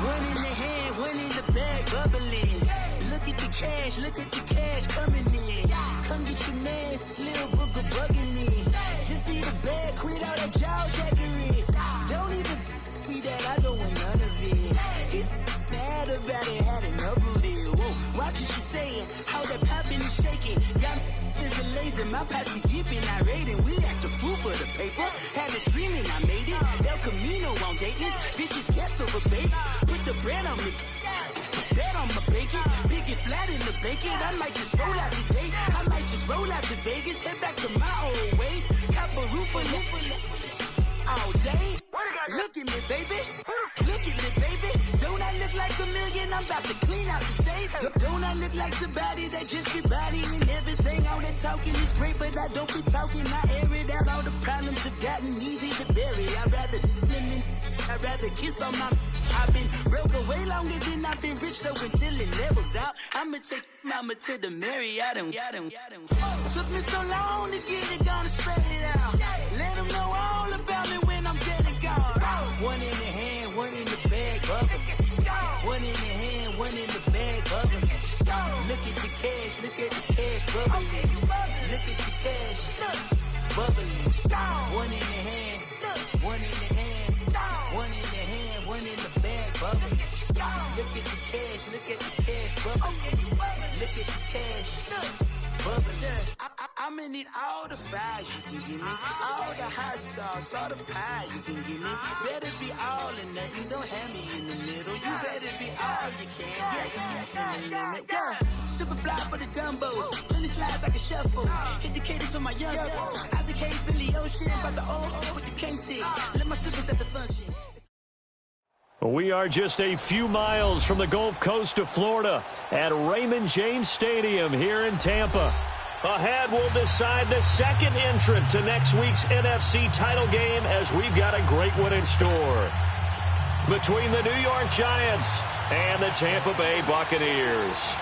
One in the hand, one in the bag, bubbling. Look at the cash coming in. Come get your man, Slim Booker bugging me. Just need a bag, quit all that jaw jackery. Don't even be that, I don't want none of it. He's mad about it, had enough of it. Whoa, watch what you saying, how that poppin' and shaking. Y'all is a lazy, my posse dipping, I raiding. We act a fool for the paper, had a dream and I made it. El Camino on Dayton's, bitches guess over bait. Put the bread on me. Bet on my bacon, big and flat in the bacon. I might just roll out today. I might just roll out to Vegas, head back to my old ways. Cop a roof all day. Look at me, baby. Look at me, baby. Don't I look like a million? I'm about to clean out the safe. Don't I look like somebody that just be bodying everything? All that talking is great, but I don't be talking. I air it out. All the problems have gotten easy to bury. I'd rather kiss on my. I've been broke way longer than I've been rich, so until it levels out, I'ma take mama to the Marriott and took me so long to get it done and spread it out. Let them know all about me when I'm dead and gone. One in the hand, one in the bag, bubbling. One in the hand, one in the bag, bubbling. Look at the cash, bubbling. Look at the cash, bubbling. One in the hand, one in the hand, one in the hand, one in the bag, bubbling. Look at the cash, bubbling. Look at the cash, bubbling. I'ma need all the fries you can give me, all the hot sauce, all the pie you can give me. Better be all or nothing, don't have me in the middle. You better be all you can. Yeah. Super fly for the Dumbos, plenty slides I can shuffle. Hit the cadence for my young Isaac Hayes, Billy Ocean, about the old with the cane stick. Let my slippers at the function. We are just a few miles from the Gulf Coast of Florida at Raymond James Stadium here in Tampa. Ahead, we'll decide the second entrant to next week's NFC title game as we've got a great one in store. Between the New York Giants and the Tampa Bay Buccaneers.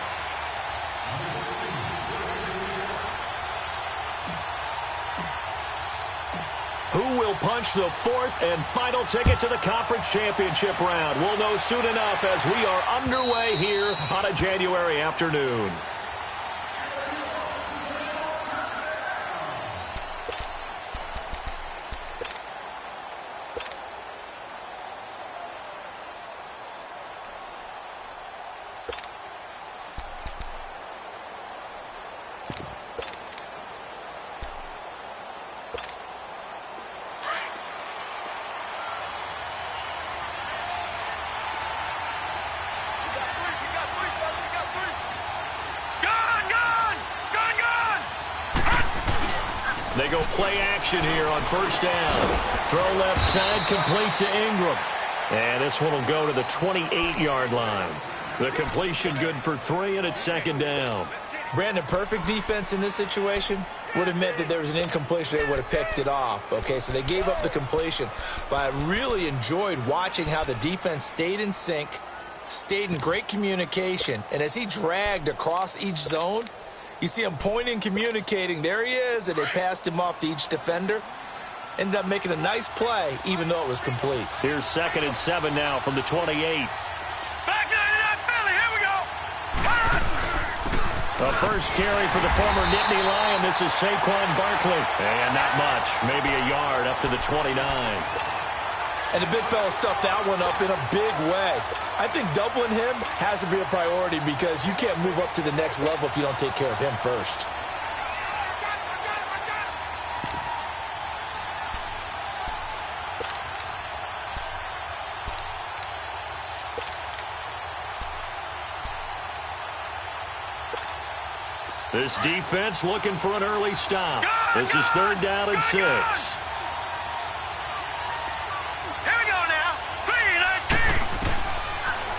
Who will punch the fourth and final ticket to the conference championship round? We'll know soon enough as we are underway here on a January afternoon. They go play action here on first down. Throw left side, complete to Ingram. And this one will go to the 28-yard line. The completion good for 3, and it's second down. Brandon, perfect defense in this situation would have meant that there was an incompletion. They would have picked it off. Okay, so they gave up the completion. But I really enjoyed watching how the defense stayed in sync, stayed in great communication. And as he dragged across each zone, you see him pointing, communicating. There he is, and they passed him off to each defender. Ended up making a nice play, even though it was complete. Here's 2nd and 7 now from the 28. Back 99 Philly, here we go. The first carry for the former Nittany Lion. This is Saquon Barkley. And not much, maybe a yard up to the 29. And the big fella stuffed that one up in a big way. I think doubling him has to be a priority because you can't move up to the next level if you don't take care of him first. This defense looking for an early stop. This is 3rd down and 6.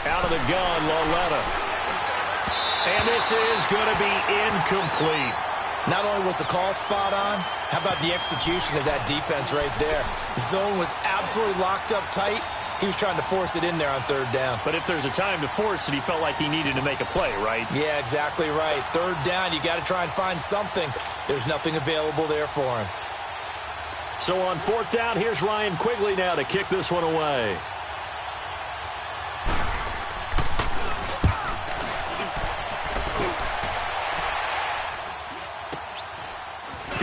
Out of the gun, Loretta. And this is going to be incomplete. Not only was the call spot on, how about the execution of that defense right there? The zone was absolutely locked up tight. He was trying to force it in there on 3rd down. But if there's a time to force it, he felt like he needed to make a play, right? Yeah, exactly right. 3rd down, you got to try and find something. There's nothing available there for him. So on 4th down, here's Ryan Quigley now to kick this one away.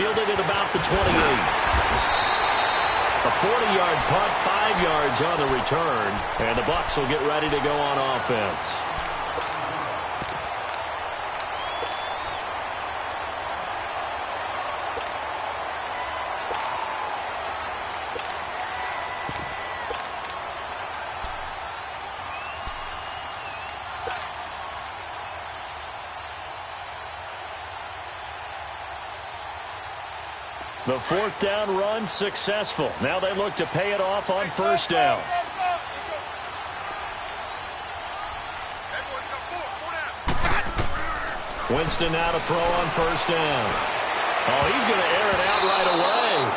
fielded at about the 28. A 40-yard punt, 5 yards on the return, and the Bucs will get ready to go on offense. The fourth down run successful. Now they look to pay it off on first down. Winston now to throw on first down. Oh, he's going to air it out right away.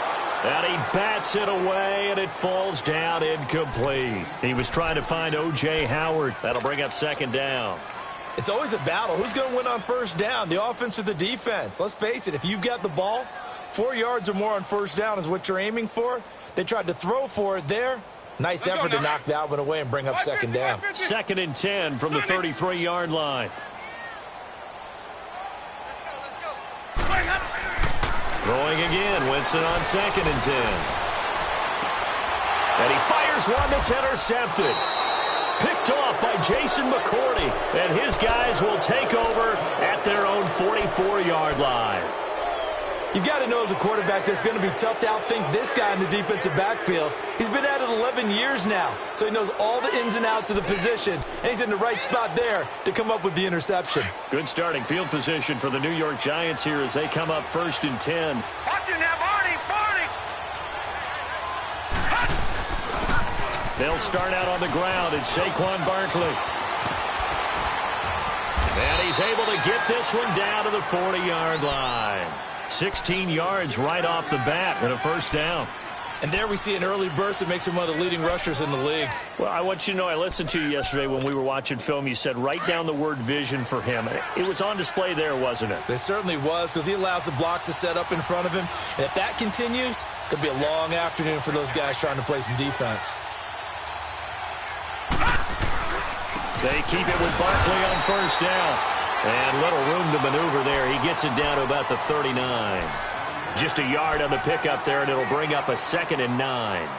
And he bats it away, and it falls down incomplete. He was trying to find O.J. Howard. That'll bring up second down. It's always a battle. Who's going to win on first down, the offense or the defense? Let's face it, if you've got the ball, 4 yards or more on first down is what you're aiming for. They tried to throw for it there. Nice effort to knock that one away and bring up second down. 2nd and 10 from the 33-yard line. Throwing again, Winston on 2nd and 10. And he fires one that's intercepted. Picked off by Jason McCourty. And his guys will take over at their own 44-yard line. You've got to know as a quarterback that's going to be tough to outthink this guy in the defensive backfield. He's been at it 11 years now, so he knows all the ins and outs of the position, and he's in the right spot there to come up with the interception. Good starting field position for the New York Giants here as they come up 1st and 10. Watch it now, Barney! They'll start out on the ground. It's Saquon Barkley. And he's able to get this one down to the 40-yard line. 16 yards right off the bat and a first down. And there we see an early burst that makes him one of the leading rushers in the league. Well, I want you to know, I listened to you yesterday when we were watching film. You said write down the word vision for him. It was on display there, wasn't it? It certainly was, because he allows the blocks to set up in front of him. And if that continues, it could be a long afternoon for those guys trying to play some defense. They keep it with Barkley on first down. And little room to maneuver there. He gets it down to about the 39. Just a yard on the pickup there, and it'll bring up a 2nd and 9.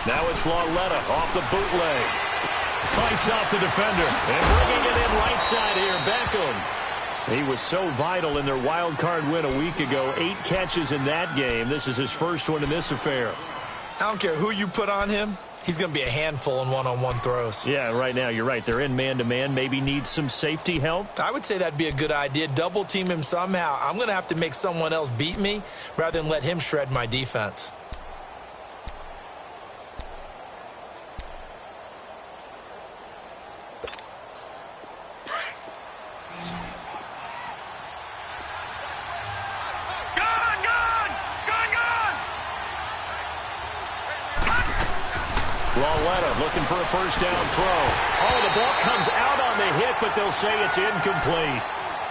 Now it's Lauletta off the bootleg. Fights off the defender. And bringing it in right side here, Beckham. He was so vital in their wild card win a week ago. 8 catches in that game. This is his first one in this affair. I don't care who you put on him. He's going to be a handful in one-on-one throws. Yeah, right now you're right. They're in man-to-man. Maybe need some safety help. I would say that'd be a good idea. Double team him somehow. I'm going to have to make someone else beat me rather than let him shred my defense. Lauletta looking for a first down throw. Oh, the ball comes out on the hit, but they'll say it's incomplete.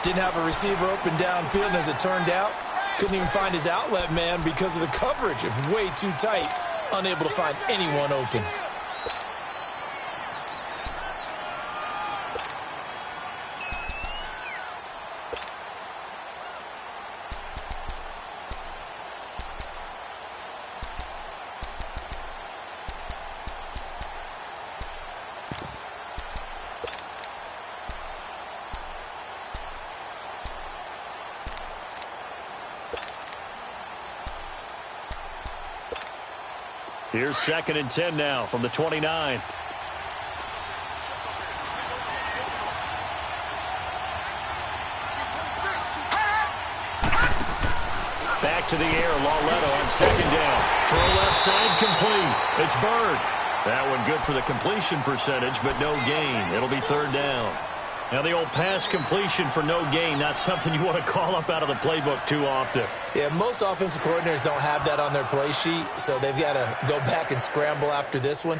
Didn't have a receiver open downfield, and as it turned out, couldn't even find his outlet man because of the coverage. It was way too tight, unable to find anyone open. Here's 2nd and 10 now from the 29. Back to the air, Lauletta on 2nd down. Throw left side, complete. It's Bird. That one good for the completion percentage, but no gain. It'll be 3rd down. Now the old pass completion for no gain, not something you want to call up out of the playbook too often. Yeah, most offensive coordinators don't have that on their play sheet, so they've got to go back and scramble after this one.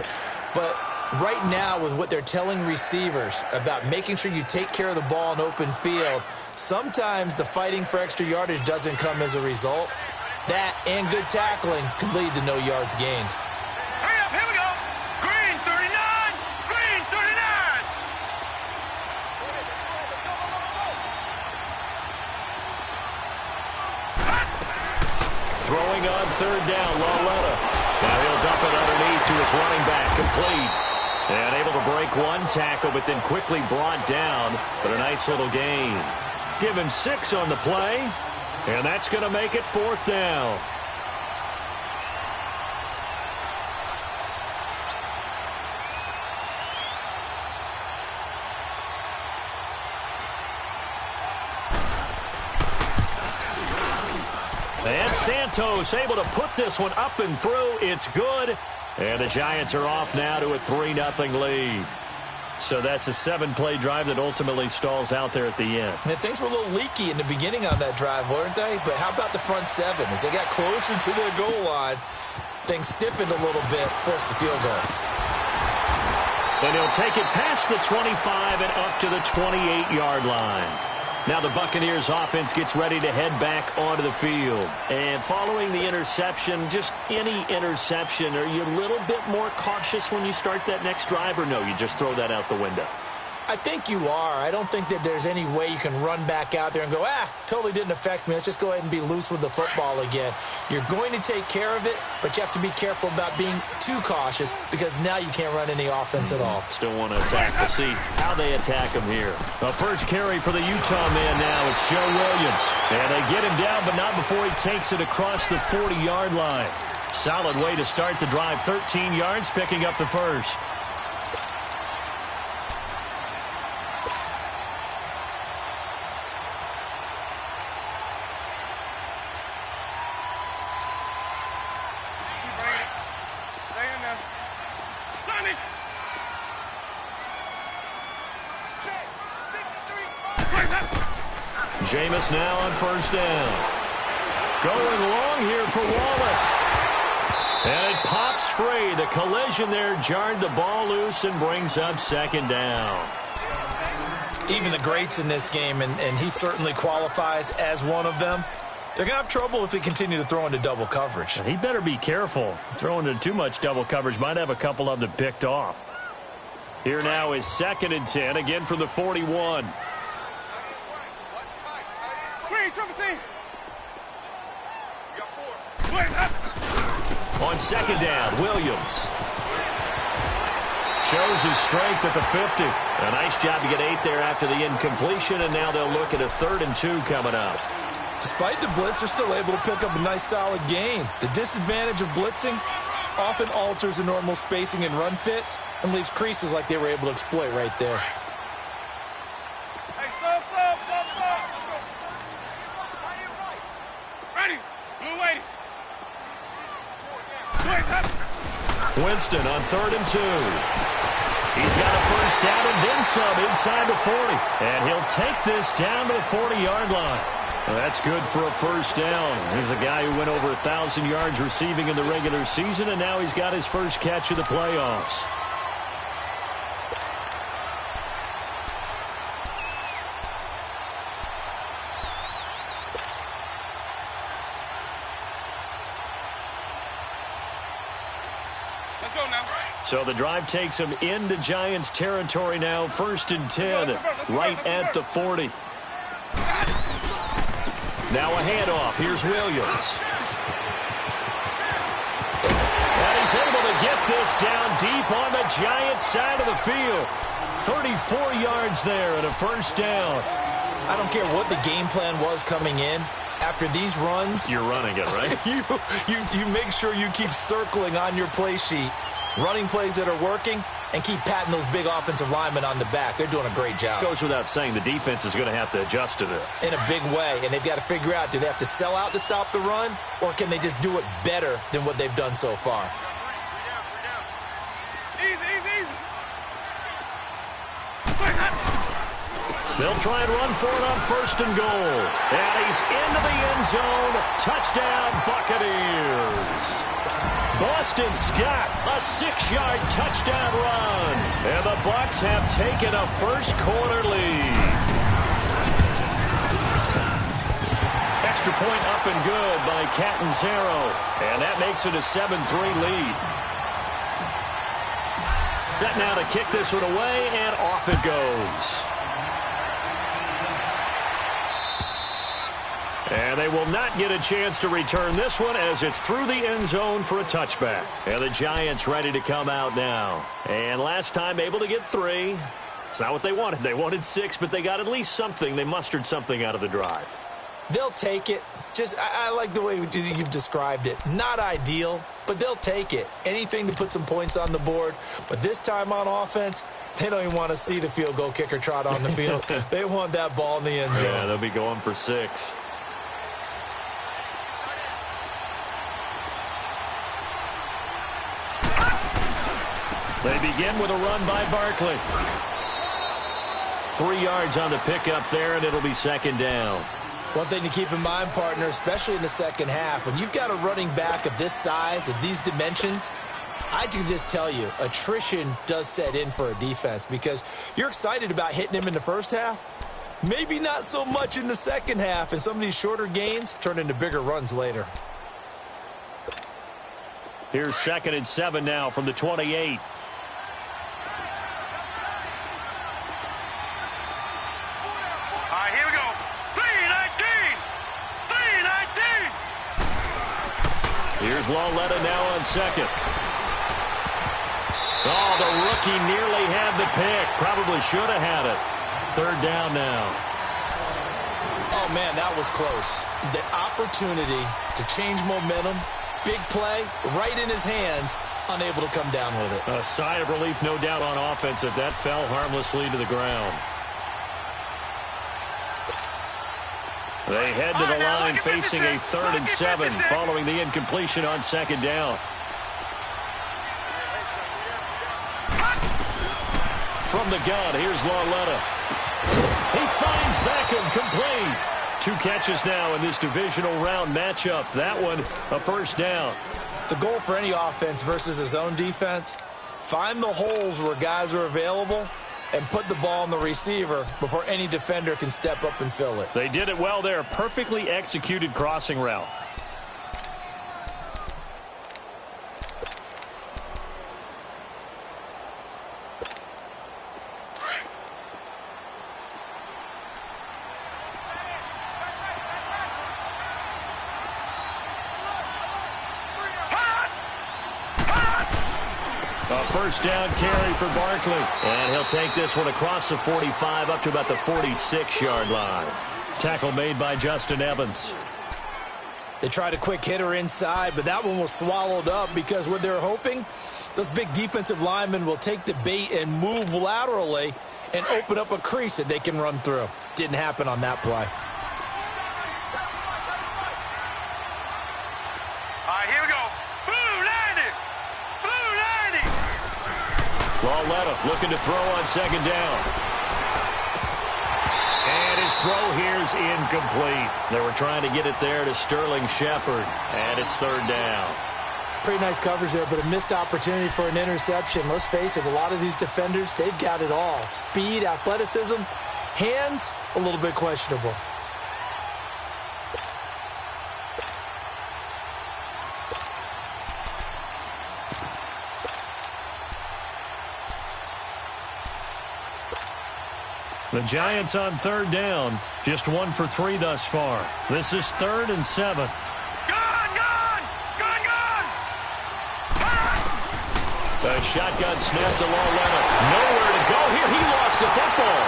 But right now with what they're telling receivers about making sure you take care of the ball in open field, sometimes the fighting for extra yardage doesn't come as a result. That and good tackling can lead to no yards gained. Hurry up, here we go. Green 39, green 39. Throwing on third down, Loletta. Now he'll dump it underneath to his running back, complete. And able to break one tackle, but then quickly brought down. But a nice little gain. Give him 6 on the play, and that's going to make it 4th down. And Santos able to put this one up and through. It's good. And the Giants are off now to a 3-0 lead. So that's a 7-play drive that ultimately stalls out there at the end. And things were a little leaky in the beginning on that drive, weren't they? But how about the front 7? As they got closer to their goal line, things stiffened a little bit, forced the field goal. And he'll take it past the 25 and up to the 28-yard line. Now the Buccaneers offense gets ready to head back onto the field. And following the interception, just any interception, are you a little bit more cautious when you start that next drive, or no, you just throw that out the window? I think you are. I don't think that there's any way you can run back out there and go, totally didn't affect me. Let's just go ahead and be loose with the football again. You're going to take care of it, but you have to be careful about being too cautious because now you can't run any offense at all. Still want to attack. We'll see how they attack him here. The first carry for the Utah man now. It's Joe Williams. And they get him down, but not before he takes it across the 40-yard line. Solid way to start the drive. 13 yards, picking up the first. Jameis now on first down. Going long here for Wallace. And it pops free. The collision there jarred the ball loose and brings up 2nd down. Even the greats in this game, and he certainly qualifies as one of them, they're going to have trouble if they continue to throw into double coverage. He better be careful. Throwing into too much double coverage might have a couple of them picked off. Here now is 2nd and 10, again from the 41. On 2nd down, Williams shows his strength at the 50. A nice job to get 8 there after the incompletion, and now they'll look at a 3rd and 2 coming up. Despite the blitz, they're still able to pick up a nice solid gain. The disadvantage of blitzing often alters the normal spacing and run fits and leaves creases like they were able to exploit right there. Hey, stop. Ready. Blue 80. Winston on 3rd and 2. He's got a first down and then some inside the 40. And he'll take this down to the 40-yard line. Well, that's good for a first down. Here's a guy who went over 1,000 yards receiving in the regular season, and now he's got his first catch of the playoffs. So the drive takes him into Giants territory now. 1st and 10, right at the 40. Now a handoff. Here's Williams. And he's able to get this down deep on the Giants side of the field. 34 yards there and a first down. I don't care what the game plan was coming in. After these runs, you're running it, right? you make sure you keep circling on your play sheet. Running plays that are working, and keep patting those big offensive linemen on the back. They're doing a great job. Goes without saying the defense is going to have to adjust to it. In a big way, and they've got to figure out, do they have to sell out to stop the run, or can they just do it better than what they've done so far? Easy. They'll try and run for it on 1st and goal. And he's into the end zone. Touchdown, Buccaneers. Boston Scott, a 6-yard touchdown run. And the Bucs have taken a first quarter lead. Extra point up and good by Catanzaro. And that makes it a 7-3 lead. Set now to kick this one away, and off it goes. And they will not get a chance to return this one as it's through the end zone for a touchback. And the Giants ready to come out now. And last time able to get 3. It's not what they wanted. They wanted 6, but they got at least something. They mustered something out of the drive. They'll take it. I like the way you've described it. Not ideal, but they'll take it. Anything to put some points on the board. But this time on offense, they don't even want to see the field goal kicker trot on the field. They want that ball in the end zone. Yeah, they'll be going for 6. They begin with a run by Barkley. 3 yards on the pickup there, and it'll be second down. One thing to keep in mind, partner, especially in the second half, when you've got a running back of this size, of these dimensions, I can just tell you, attrition does set in for a defense because you're excited about hitting him in the first half. Maybe not so much in the second half, and some of these shorter gains turn into bigger runs later. Here's 2nd and 7 now from the 28. Here's Lauletta now on 2nd. Oh, the rookie nearly had the pick. Probably should have had it. 3rd down now. Oh, man, that was close. The opportunity to change momentum, big play, right in his hands, unable to come down with it. A sigh of relief, no doubt, on offense if that fell harmlessly to the ground. They head to the line facing a 3rd and 7 following the incompletion on 2nd down. From the gun, here's Lauletta. He finds Beckham complete. 2 catches now in this divisional round matchup. That one, a first down. The goal for any offense versus his own defense, find the holes where guys are available and put the ball on the receiver before any defender can step up and fill it. They did it well there. Perfectly executed crossing route. A first down carry for Barkley. And he'll take this one across the 45 up to about the 46-yard line. Tackle made by Justin Evans. They tried a quick hitter inside, but that one was swallowed up because what they're hoping, those big defensive linemen will take the bait and move laterally and open up a crease that they can run through. Didn't happen on that play. Here we go. Blue 90. Blue 90. Lauletta looking to throw on 2nd down. And his throw here's incomplete. They were trying to get it there to Sterling Shepard. And it's 3rd down. Pretty nice coverage there, but a missed opportunity for an interception. Let's face it, a lot of these defenders, they've got it all. Speed, athleticism, hands, a little bit questionable. The Giants on 3rd down. Just 1 for 3 thus far. This is 3rd and 7. Gone! The shotgun snap to Lauletta. Nowhere to go here. He lost the football.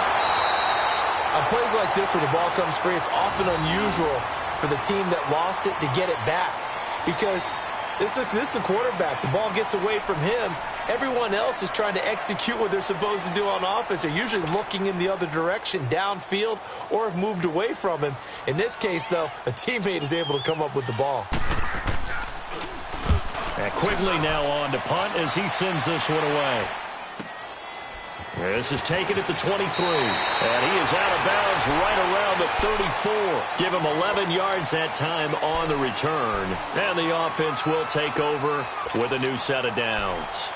On plays like this where the ball comes free, it's often unusual for the team that lost it to get it back. Because this is the quarterback. The ball gets away from him. Everyone else is trying to execute what they're supposed to do on offense. They're usually looking in the other direction, downfield, or have moved away from him. In this case, though, a teammate is able to come up with the ball. And Quigley now on to punt as he sends this one away. This is taken at the 23. And he is out of bounds right around the 34. Give him 11 yards that time on the return. And the offense will take over with a new set of downs.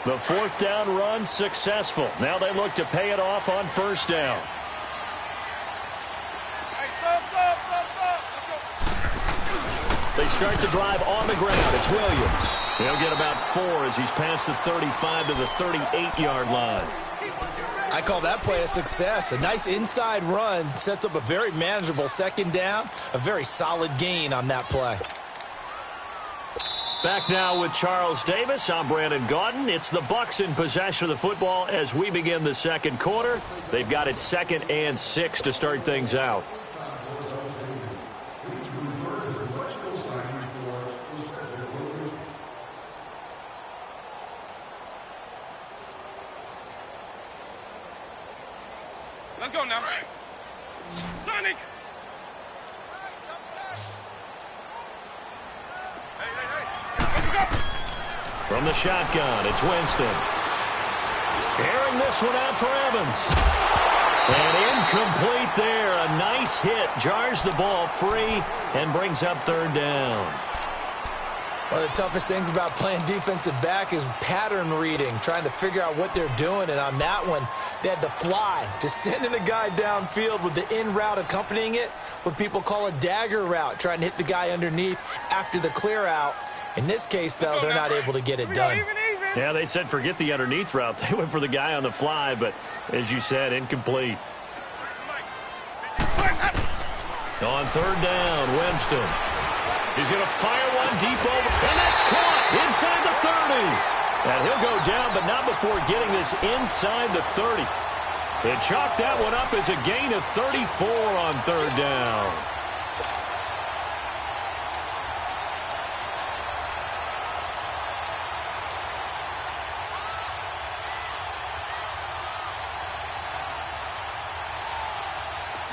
The fourth down run successful. Now they look to pay it off on first down. They start the drive on the ground. It's Williams. He'll get about 4 as he's past the 35 to the 38-yard line. I call that play a success. A nice inside run sets up a very manageable second down. A very solid gain on that play. Back now with Charles Davis. I'm Brandon Gaudin. It's the Bucs in possession of the football as we begin the second quarter. They've got it 2nd and 6 to start things out. Let's go now. Sonic! From the shotgun, it's Winston. Airing this one out for Evans. And incomplete there. A nice hit. Jars the ball free and brings up third down. One of the toughest things about playing defensive back is pattern reading, trying to figure out what they're doing. And on that one, they had the fly, just sending a guy downfield with the in route accompanying it, what people call a dagger route, trying to hit the guy underneath after the clear out. In this case, though, they're not able to get it done. Yeah, they said forget the underneath route. They went for the guy on the fly, but as you said, incomplete. On third down, Winston. He's going to fire one deep over, and that's caught inside the 30. And he'll go down, but not before getting this inside the 30. They chalked that one up as a gain of 34 on third down.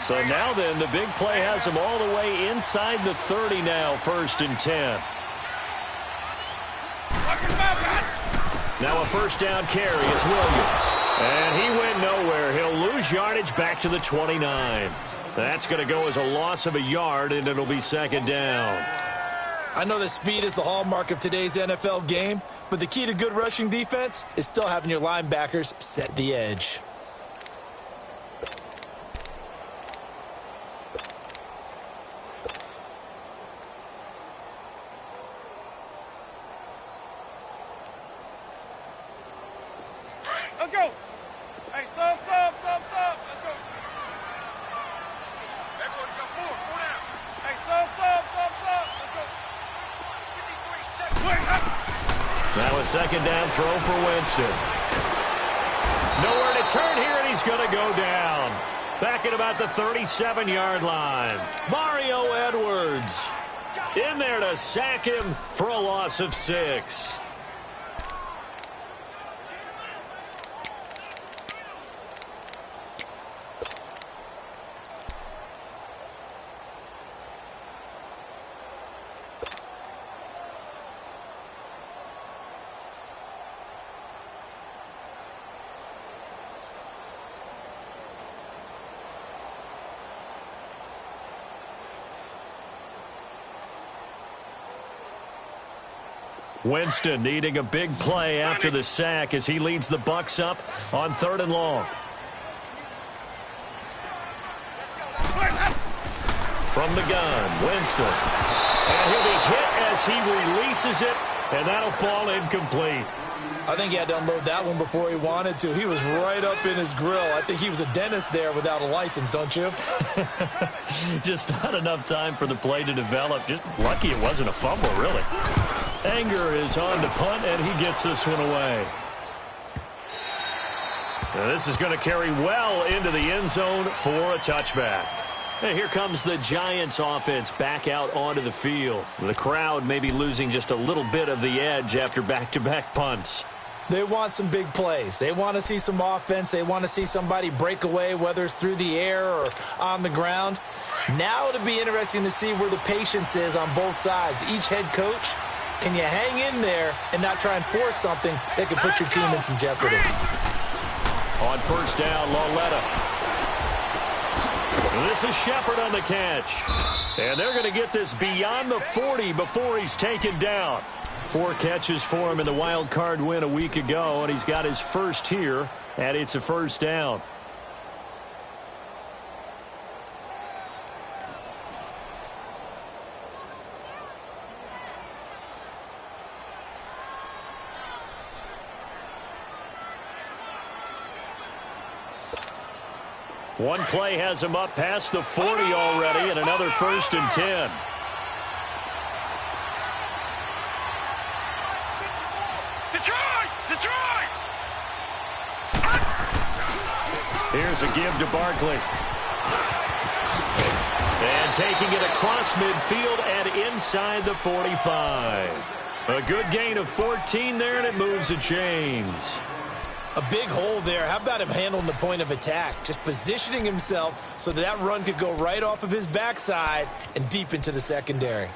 So now then, the big play has him all the way inside the 30 now, 1st and 10. Now a first down carry. It's Williams. And he went nowhere. He'll lose yardage back to the 29. That's going to go as a loss of a yard, and it'll be 2nd down. I know that speed is the hallmark of today's NFL game, but the key to good rushing defense is still having your linebackers set the edge. Let's go. Hey, sub. Let's go. That boy's got 4 down. Hey, sub. Let's go. Now a 2nd down throw for Winston. Nowhere to turn here, and he's going to go down. Back at about the 37-yard line. Mario Edwards in there to sack him for a loss of 6. Winston needing a big play after the sack as he leads the Bucs up on 3rd and long. From the gun, Winston. And he'll be hit as he releases it, and that'll fall incomplete. I think he had to unload that one before he wanted to. He was right up in his grill. I think he was a dentist there without a license, don't you? Just not enough time for the play to develop. Just lucky it wasn't a fumble, really. Anger is on to punt, and he gets this one away. Now this is going to carry well into the end zone for a touchback. And here comes the Giants offense back out onto the field. The crowd may be losing just a little bit of the edge after back-to-back punts. They want some big plays. They want to see some offense. They want to see somebody break away, whether it's through the air or on the ground. Now it'll be interesting to see where the patience is on both sides. Each head coach, can you hang in there and not try and force something that could put your team in some jeopardy? On first down, Lauletta. This is Shepard on the catch. And they're going to get this beyond the 40 before he's taken down. 4 catches for him in the wild card win a week ago, and he's got his first here, and it's a first down. One play has him up past the 40 already, and another 1st and 10. Detroit! Here's a give to Barkley. And taking it across midfield and inside the 45. A good gain of 14 there, and it moves the chains. A big hole there. How about him handling the point of attack? Just positioning himself so that run could go right off of his backside and deep into the secondary.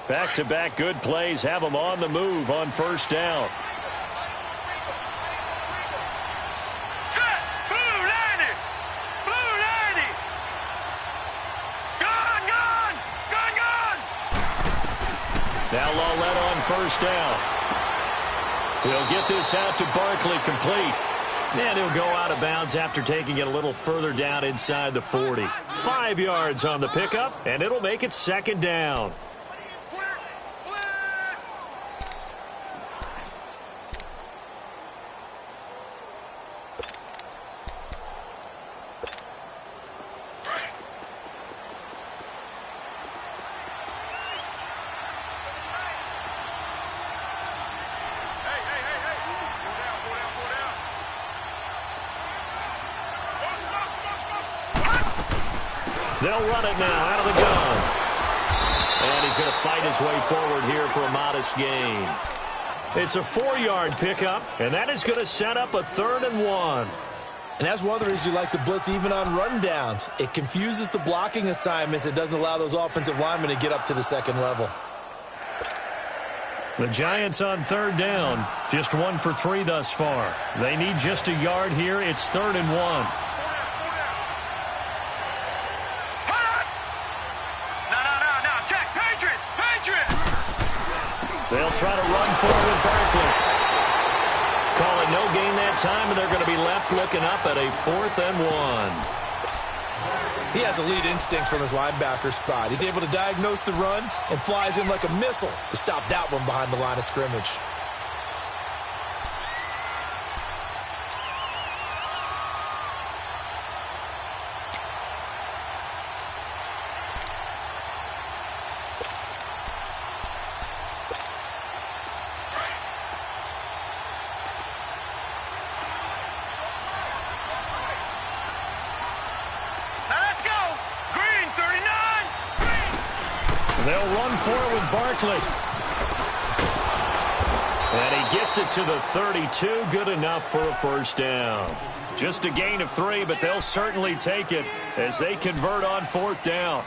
Back-to-back good plays have him on the move on first down. Set! Blue 90! Blue 90! Gone! Now Lawlett on first down. He'll get this out to Barkley, complete. And he'll go out of bounds after taking it a little further down inside the 40. 5 yards on the pickup, and it'll make it 2nd down. They'll run it now out of the gun. And he's going to fight his way forward here for a modest gain. It's a 4-yard pickup, and that is going to set up a 3rd and 1. And that's one of the reasons you like to blitz even on rundowns. It confuses the blocking assignments. It doesn't allow those offensive linemen to get up to the 2nd level. The Giants on 3rd down. Just 1 for 3 thus far. They need just a yard here. It's 3rd and 1. They'll try to run forward Barkley. Call it no gain that time, and they're going to be left looking up at a 4th and 1. He has elite instincts from his linebacker spot. He's able to diagnose the run and flies in like a missile to stop that one behind the line of scrimmage. They'll run for it with Barkley. And he gets it to the 32. Good enough for a first down. Just a gain of 3, but they'll certainly take it as they convert on 4th down.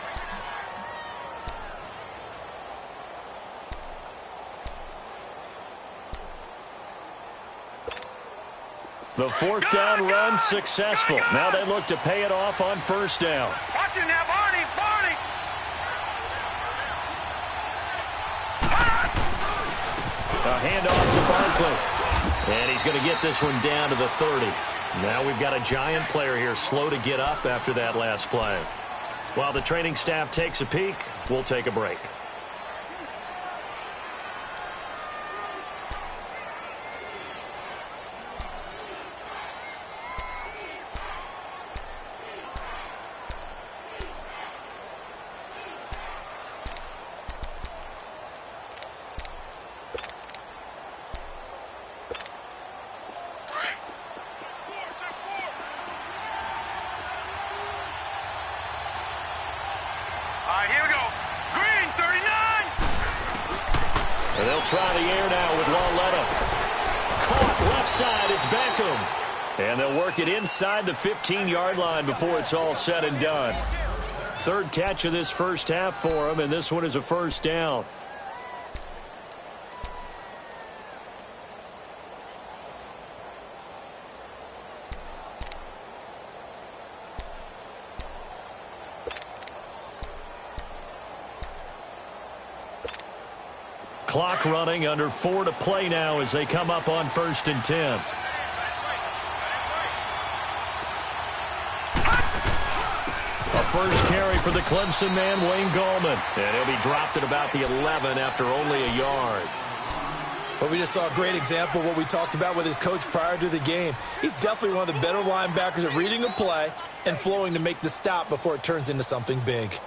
The 4th down run successful. Now they look to pay it off on first down. Watch it now, Barney! A handoff to Barkley. And he's going to get this one down to the 30. Now we've got a Giant player here slow to get up after that last play. While the training staff takes a peek, we'll take a break. Try the air now with Lawlett. Caught left side, it's Beckham. And they'll work it inside the 15-yard line before it's all said and done. 3rd catch of this first half for him, and this one is a first down. clock running, under 4 to play now as they come up on 1st and 10. A first carry for the Clemson man, Wayne Gallman. And he'll be dropped at about the 11 after only a yard. Well, we just saw a great example of what we talked about with his coach prior to the game. He's definitely one of the better linebackers at reading a play and flowing to make the stop before it turns into something big.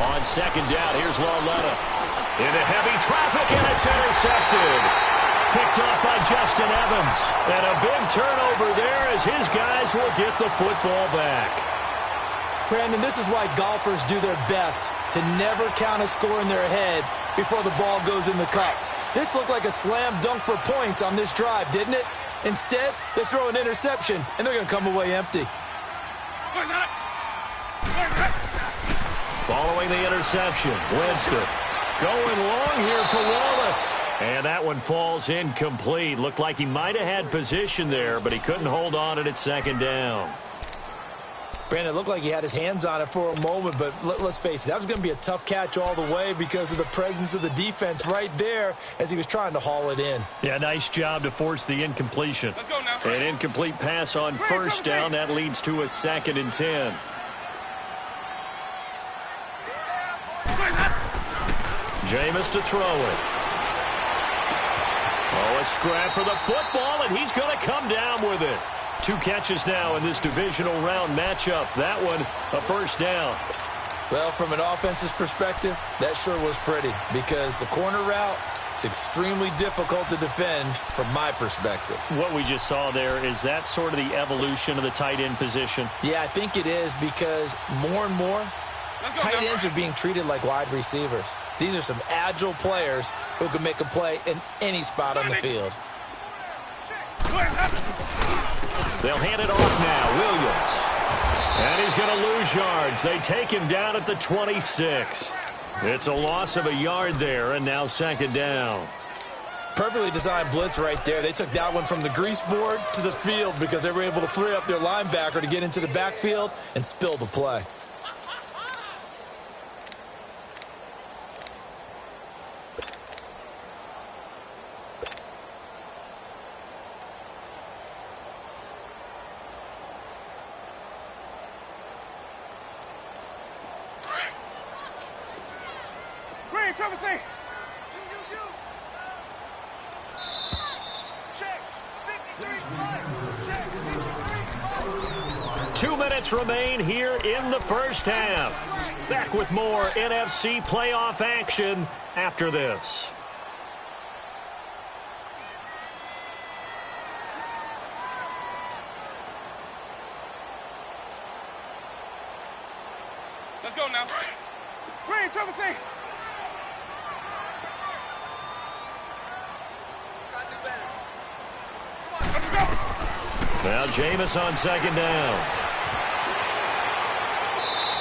On second down, here's Lauletta. Into heavy traffic, and it's intercepted. Picked up by Justin Evans. And a big turnover there as his guys will get the football back. Brandon, this is why golfers do their best to never count a score in their head before the ball goes in the cup. This looked like a slam dunk for points on this drive, didn't it? Instead, they throw an interception, and they're going to come away empty. Following the interception, Winston going long here for Wallace. And that one falls incomplete. Looked like he might have had position there, but he couldn't hold on at second down. Brandon, it looked like he had his hands on it for a moment, but let's face it, that was going to be a tough catch all the way because of the presence of the defense right there as he was trying to haul it in. Yeah, nice job to force the incompletion. Let's go now. An incomplete pass on first down. That leads to a 2nd and 10. Jameis to throw it. Oh, a scrap for the football, and he's going to come down with it. 2 catches now in this divisional round matchup. That one, a first down. Well, from an offensive perspective, that sure was pretty because the corner route is extremely difficult to defend from my perspective. What we just saw there, is that sort of the evolution of the tight end position? Yeah, I think it is because more and more, tight ends are being treated like wide receivers. These are some agile players who can make a play in any spot on the field. They'll hand it off now. Williams. And he's going to lose yards. They take him down at the 26. It's a loss of a yard there, and now 2nd down. Perfectly designed blitz right there. They took that one from the grease board to the field because they were able to free up their linebacker to get into the backfield and spill the play. Check. 2 minutes remain here in the first half. Back with more NFC playoff action after this. Let's go now. Green, Triple C. Now Jameis on 2nd down.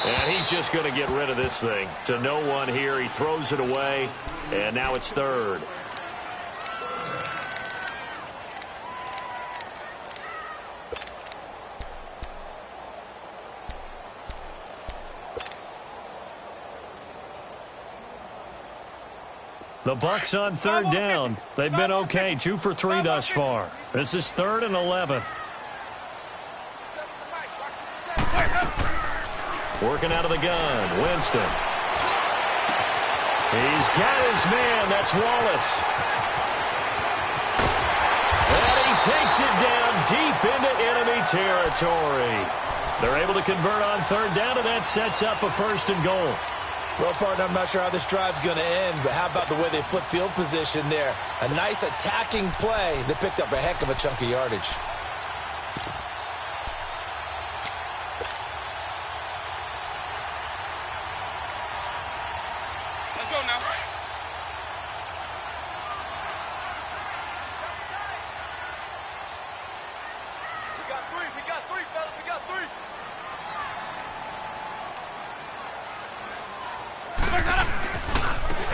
And he's just going to get rid of this thing. To no one here. He throws it away. And now it's 3rd. The Bucs on 3rd down. They've been okay. 2 for 3 thus far. This is 3rd and 11. Working out of the gun. Winston. He's got his man. That's Wallace. And he takes it down deep into enemy territory. They're able to convert on 3rd down, and that sets up a 1st and goal. Well, partner, I'm not sure how this drive's going to end, but how about the way they flip field position there? A nice attacking play that picked up a heck of a chunk of yardage. Let's go now. We got three, fellas. We got three.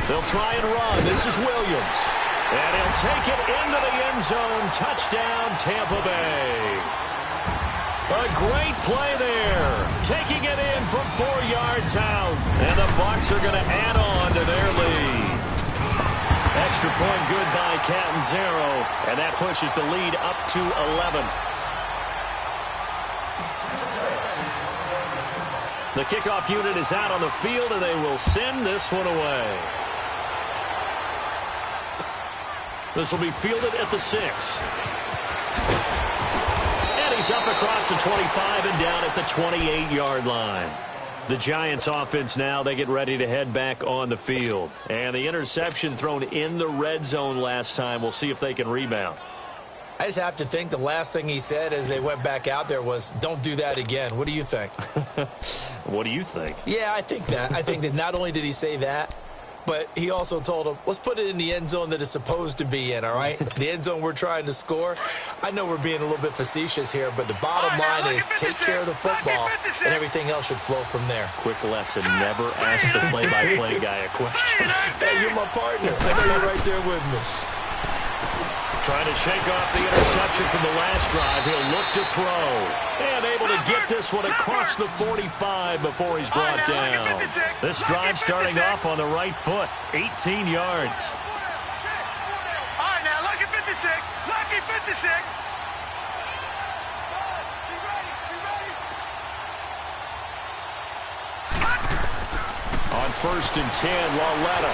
They'll try and run. This is Williams. And he'll take it into the end zone. Touchdown, Tampa Bay. A great play there. Taking it in from 4 yards out. And the Bucs are going to add on to their lead. Extra point good by Catanzaro. And that pushes the lead up to 11. The kickoff unit is out on the field, and they will send this one away. This will be fielded at the 6. And he's up across the 25 and down at the 28-yard line. The Giants offense now, they get ready to head back on the field. And the interception thrown in the red zone last time. We'll see if they can rebound. I just have to think the last thing he said as they went back out there was, don't do that again. What do you think? What do you think? Yeah, I think that. I think that not only did he say that, but he also told him, let's put it in the end zone that it's supposed to be in, all right? The end zone we're trying to score. I know we're being a little bit facetious here, but the bottom line is take care of the football, and everything else should flow from there. Quick lesson, never ask the play-by-play guy a question. Hey, you're my partner. I know you're right there with me. Trying to shake off the interception from the last drive. He'll look to throw. And able to get this one across the 45 before he's brought down. This drive starting off on the right foot. 18 yards. All right, now, lucky 56. Lucky 56. On 1st and 10, Lauletta.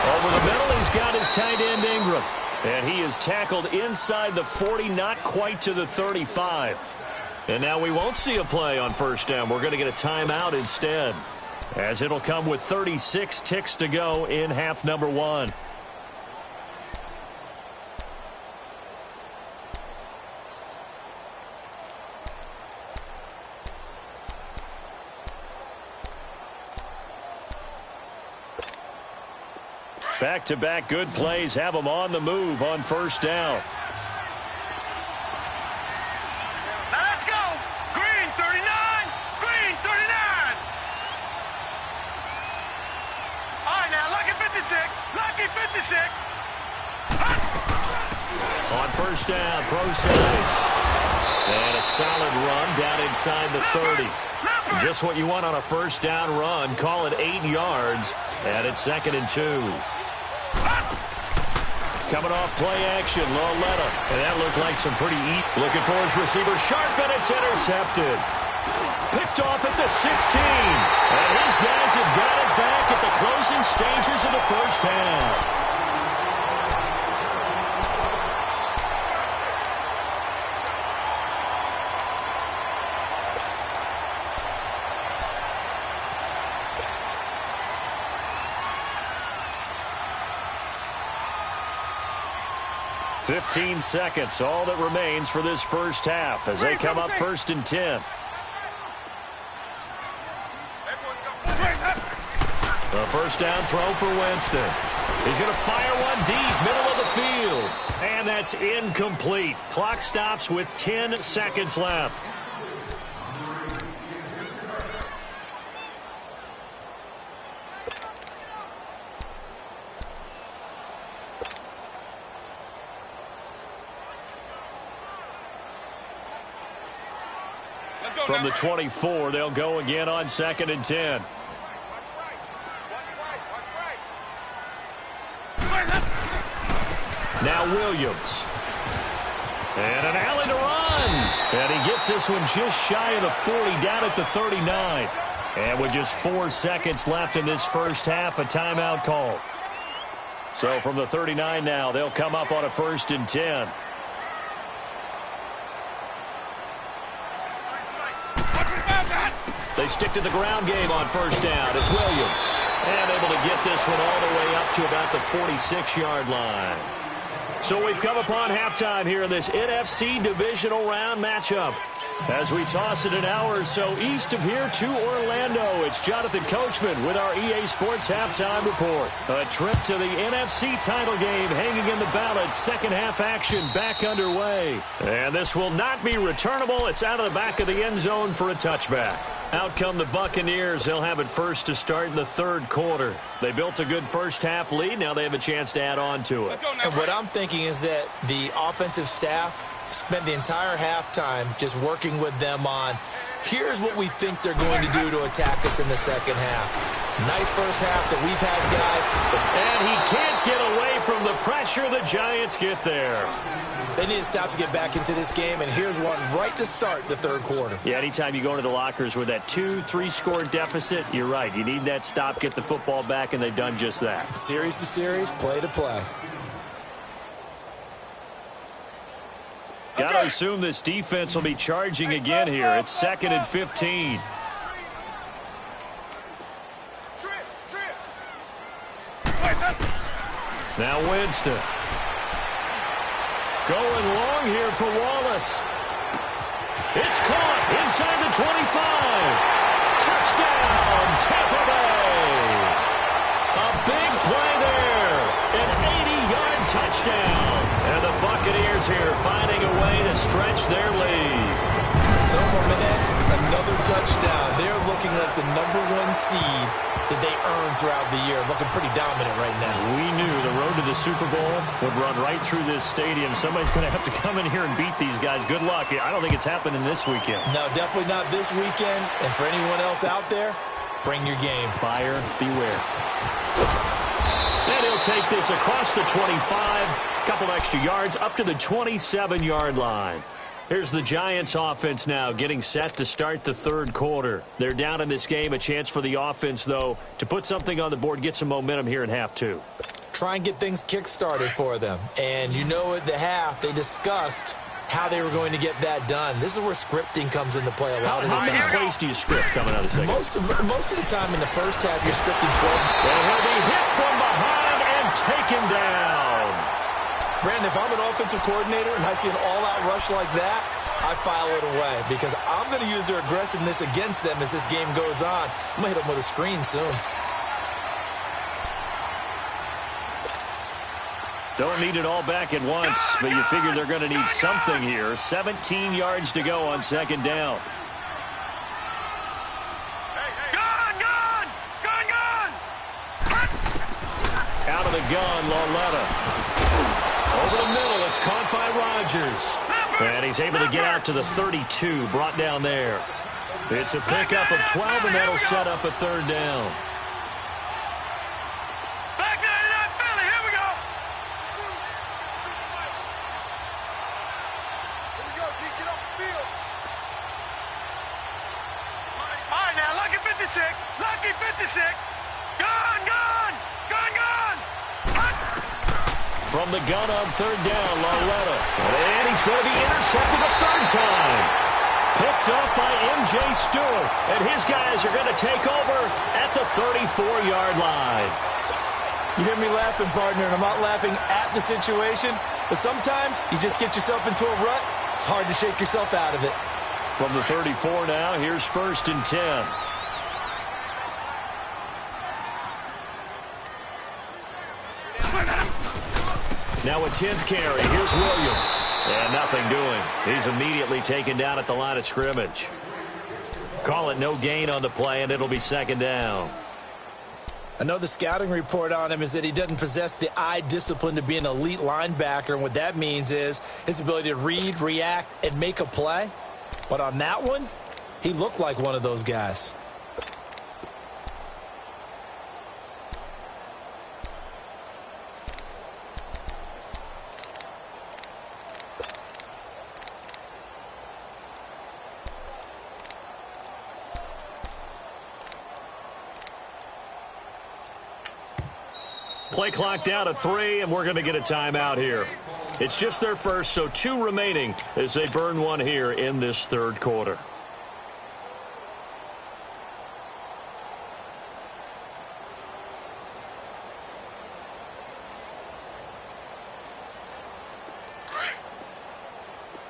Over the middle, he's got his tight end, Ingram. And he is tackled inside the 40, not quite to the 35. And now we won't see a play on 1st down. We're going to get a timeout instead, as it'll come with 36 ticks to go in half number 1. Back-to-back good plays have them on the move on 1st down. Now let's go. Green 39. Green 39. All right, now, lucky 56. Lucky 56. On 1st down, Procise. And a solid run down inside the 30. Just what you want on a 1st down run. Call it 8 yards. And it's 2nd and 2. Coming off play action, Lauletta. And that looked like some pretty heat. Looking for his receiver, Sharp, and it's intercepted. Picked off at the 16. And his guys have got it back at the closing stages of the 1st half. "15 seconds, all that remains for this 1st half as they come up 1st and 10. The 1st down throw for Winston. He's going to fire one deep, middle of the field. And that's incomplete. Clock stops with 10 seconds left. From the 24, they'll go again on 2nd and 10. Now Williams. And an alley to run. And he gets this one just shy of the 40, down at the 39. And with just 4 seconds left in this 1st half, a timeout call. So from the 39 now, they'll come up on a 1st and 10. They stick to the ground game on 1st down. It's Williams. And able to get this one all the way up to about the 46-yard line. So we've come upon halftime here in this NFC divisional round matchup. As we toss it an hour or so east of here to Orlando, it's Jonathan Coachman with our EA Sports Halftime Report. A trip to the NFC title game hanging in the balance. 2nd half action back underway. And this will not be returnable. It's out of the back of the end zone for a touchback. Out come the Buccaneers. They'll have it first to start in the third quarter. They built a good first-half lead. Now they have a chance to add on to it. And what I'm thinking is that the offensive staff spent the entire halftime just working with them on, here's what we think they're going to do to attack us in the second half. Nice first half that we've had, guys. And he can't get away from the pressure. The Giants get there. They need to stop to get back into this game, and here's one right to start the third quarter. Yeah, anytime you go into the lockers with that 2-3 score deficit, you're right. You need that stop, get the football back, and they've done just that. Series to series, play to play. Got to assume this defense will be charging again here. It's 2nd and 15. Now Winston. Going long here for Wallace. It's caught inside the 25. Touchdown, Tampa Bay. A big play there. An 80-yard touchdown. And the Buccaneers here finding a way to stretch their lead. So, another touchdown. They're looking like the #1 seed that they earned throughout the year. Looking pretty dominant right now. We knew the road to the Super Bowl would run right through this stadium. Somebody's going to have to come in here and beat these guys. Good luck. I don't think it's happening this weekend. No, definitely not this weekend. And for anyone else out there, bring your game. Buyer beware. And he'll take this across the 25. Couple extra yards up to the 27-yard line. Here's the Giants offense now getting set to start the third quarter. They're down in this game. A chance for the offense, though, to put something on the board, get some momentum here in half two. Try and get things kick-started for them. And you know at the half, they discussed how they were going to get that done. This is where scripting comes into play a lot of the time. How many plays do you script coming out of the second? Most of the time in the first half, you're scripting 12. And he'll be hit from behind and taken down. Brandon, if I'm an offensive coordinator and I see an all-out rush like that, I file it away because I'm going to use their aggressiveness against them as this game goes on. I'm going to hit them with a screen soon. Don't need it all back at once, but you figure they're going to need something here. 17 yards to go on second down. Out of the gun, Lauletta. Over the middle, it's caught by Rodgers. And he's able to get out to the 32, brought down there. It's a pickup of 12, and that'll set up a third down. Back to that Philly, here we go. Here we go, D, get off the field. All right, now, lucky 56, lucky 56. Gun, gun, gun, gun. From the gun on third down, Lauletta. And he's going to be intercepted a third time. Picked off by M.J. Stewart. And his guys are going to take over at the 34-yard line. You hear me laughing, partner, and I'm not laughing at the situation, but sometimes you just get yourself into a rut. It's hard to shake yourself out of it. From the 34 now, here's 1st and 10. Now a 10th carry. Here's Williams. And nothing doing. He's immediately taken down at the line of scrimmage. Call it no gain on the play, and it'll be second down. I know the scouting report on him is that he doesn't possess the eye discipline to be an elite linebacker, and what that means is his ability to read, react, and make a play. But on that one, he looked like one of those guys. Play clock down to 3, and we're going to get a timeout here. It's just their first, so 2 remaining as they burn one here in this third quarter.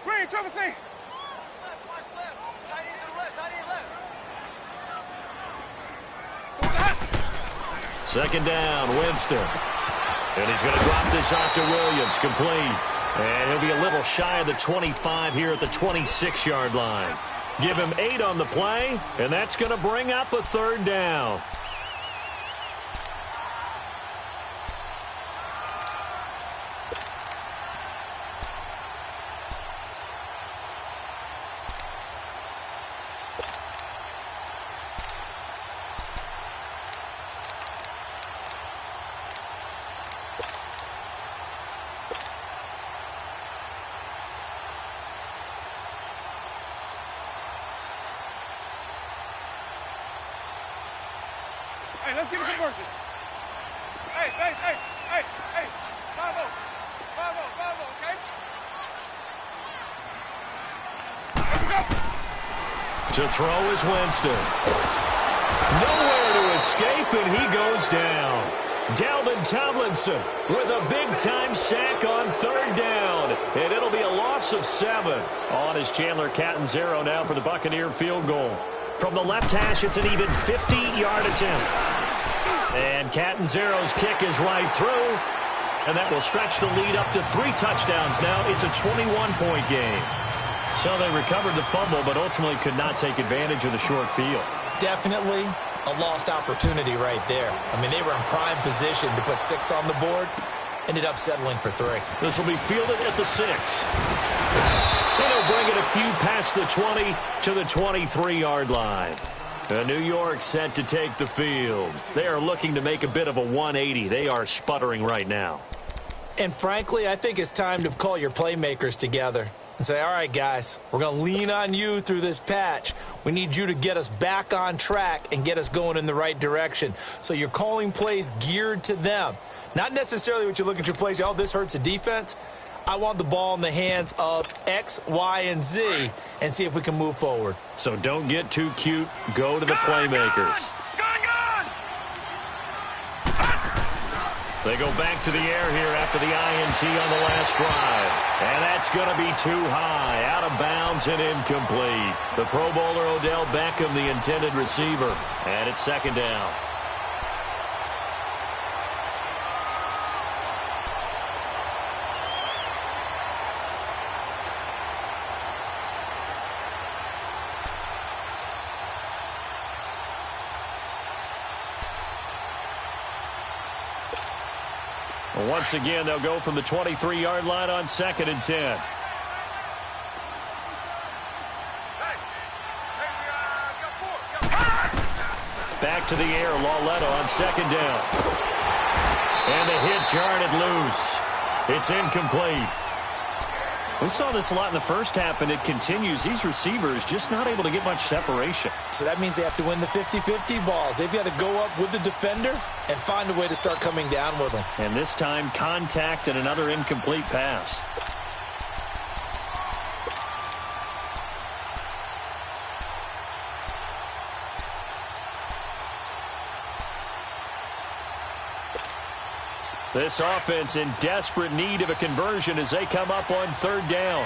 Green, triple C. Watch left. Tight end to the left, tight end left. Second down, Winston. And he's going to drop this off to Williams, complete. And he'll be a little shy of the 25 here at the 26-yard line. Give him 8 on the play, and that's going to bring up a third down. Hey, let's give it some mercy. Hey. 5-0, okay? To throw is Winston. Nowhere to escape, and he goes down. Dalvin Tomlinson with a big-time sack on third down. And it'll be a loss of 7. On is Chandler Catanzaro now for the Buccaneer field goal. From the left hash, it's an even 50-yard attempt. And Catanzaro's kick is right through. And that will stretch the lead up to 3 touchdowns now. It's a 21-point game. So they recovered the fumble, but ultimately could not take advantage of the short field. Definitely a lost opportunity right there. I mean, they were in prime position to put 6 on the board. Ended up settling for 3. This will be fielded at the 6. And he'll bring it a few past the 20 to the 23-yard line. New York set to take the field. They are looking to make a bit of a 180. They are sputtering right now. And frankly, I think it's time to call your playmakers together and say, all right, guys, we're going to lean on you through this patch. We need you to get us back on track and get us going in the right direction. So you're calling plays geared to them. Not necessarily what you look at your plays, oh, this hurts the defense. I want the ball in the hands of X, Y, and Z and see if we can move forward. So don't get too cute. Go to the playmakers. Gone! They go back to the air here after the INT on the last drive. And that's going to be too high, out of bounds and incomplete. The Pro Bowler Odell Beckham, the intended receiver. And it's second down. Once again, they'll go from the 23-yard line on 2nd and 10. Back to the air, Lauletta on 2nd down. And the hit jarred it loose. It's incomplete. We saw this a lot in the first half, and it continues. These receivers just not able to get much separation. So that means they have to win the 50-50 balls. They've got to go up with the defender and find a way to start coming down with them. And this time, contact and another incomplete pass. This offense in desperate need of a conversion as they come up on 3rd down.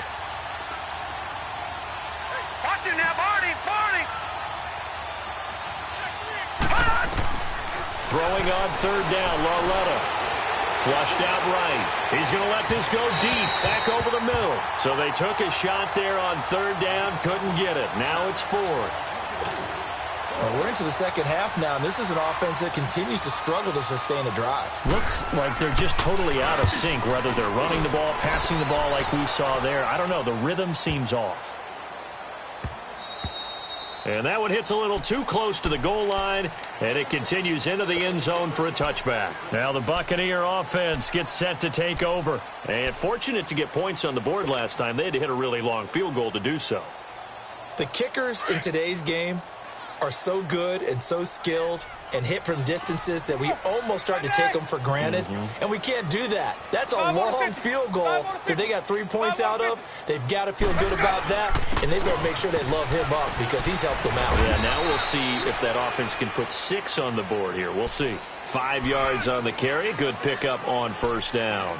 Watch him now, Barney! Throwing on 3rd down, Lauletta. Flushed out right. He's going to let this go deep, back over the middle. So they took a shot there on 3rd down, couldn't get it. Now it's 4th. Well, we're into the second half now, and this is an offense that continues to struggle to sustain a drive. Looks like they're just totally out of sync, whether they're running the ball, passing the ball like we saw there. I don't know. The rhythm seems off. And that one hits a little too close to the goal line, and it continues into the end zone for a touchback. Now the Buccaneer offense gets set to take over. And fortunate to get points on the board last time. They had to hit a really long field goal to do so. The kickers in today's game are so good and so skilled and hit from distances that we almost start to take them for granted. And we can't do that. That's a long field goal that they got 3 points out of. They've got to feel good about that, and they've got to make sure they love him up because he's helped them out. Yeah, now we'll see if that offense can put 6 on the board here. We'll see. 5 yards on the carry. Good pickup on 1st down.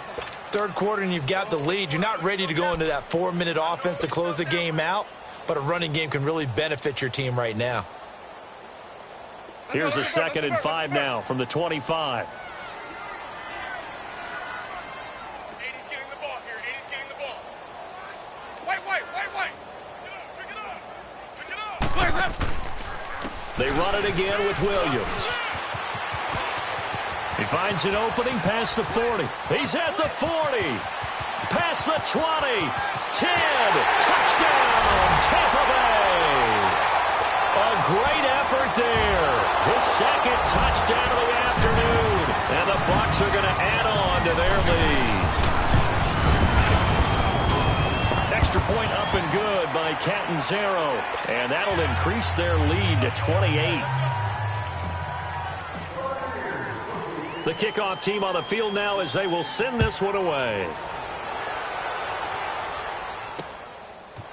3rd quarter, and you've got the lead. You're not ready to go into that 4-minute offense to close the game out, but a running game can really benefit your team right now. Here's a 2nd and 5 now from the 25. 80's getting the ball here. 80's getting the ball. Wait. Pick it up. Good They run it again with Williams. He finds an opening past the 40. He's at the 40. Past the 20. 10. Touchdown, Tampa Bay. A great effort there. His second touchdown of the afternoon. And the Bucs are going to add on to their lead. Extra point up and good by Catanzaro. And that'll increase their lead to 28. The kickoff team on the field now as they will send this one away.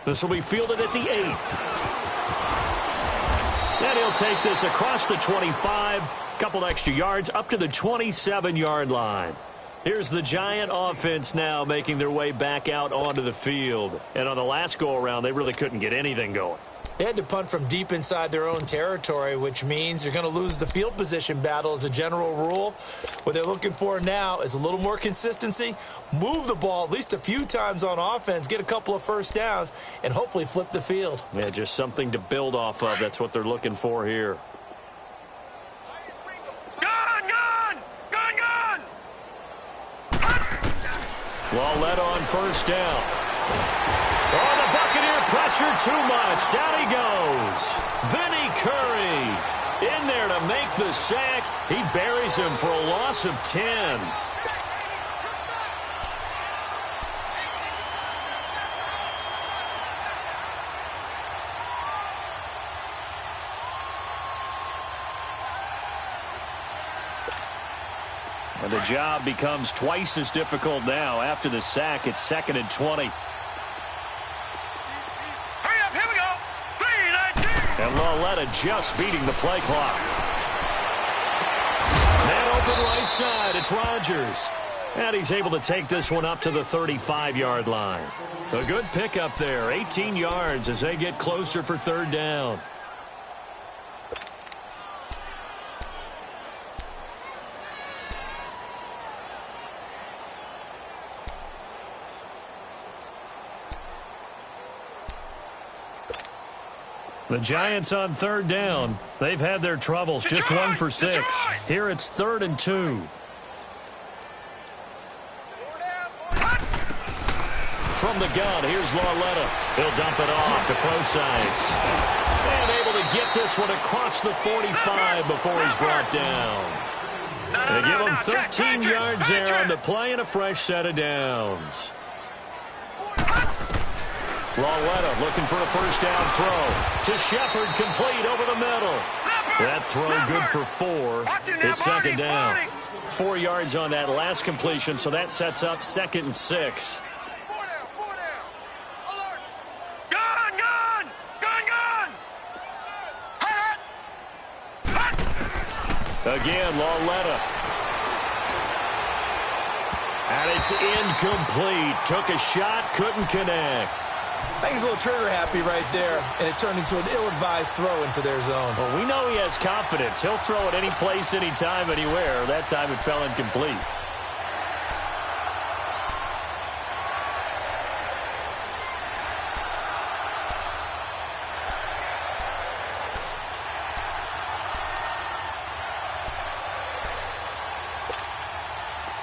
This will be fielded at the 8. And he'll take this across the 25. Couple extra yards up to the 27-yard line. Here's the Giant offense now making their way back out onto the field. And on the last go-around, they really couldn't get anything going. They had to punt from deep inside their own territory, which means you're going to lose the field position battle as a general rule. What they're looking for now is a little more consistency, move the ball at least a few times on offense, get a couple of first downs, and hopefully flip the field. Yeah, just something to build off of. That's what they're looking for here. Lawlett on first down. Oh, the Buccaneer pressure too much. Down he goes. Vinny Curry in there to make the sack. He buries him for a loss of 10. And the job becomes twice as difficult now. After the sack, it's 2nd and 20. Hurry up, here we go. 3-19. And Lawlett just beating the play clock. Man open right side, it's Rodgers. And he's able to take this one up to the 35-yard line. A good pickup there, 18 yards as they get closer for 3rd down. The Giants on 3rd down. They've had their troubles, just 1 for 6. Here it's 3rd and 2. From the gun, here's Lawlett. He'll dump it off to Procise. And able to get this one across the 45 before he's brought down. They give him 13 yards there on the play and a fresh set of downs. Lawlett looking for a first down throw. To Shepard, complete over the middle. That throw good for 4. It's 2nd down. 4 yards on that last completion, so that sets up 2nd and 6. 4 down. Alert. Gun! Again, Lawlett. And it's incomplete. Took a shot, couldn't connect. I think he's a little trigger happy right there, and it turned into an ill-advised throw into their zone. Well, we know he has confidence. He'll throw it any place, anytime, anywhere. That time it fell incomplete.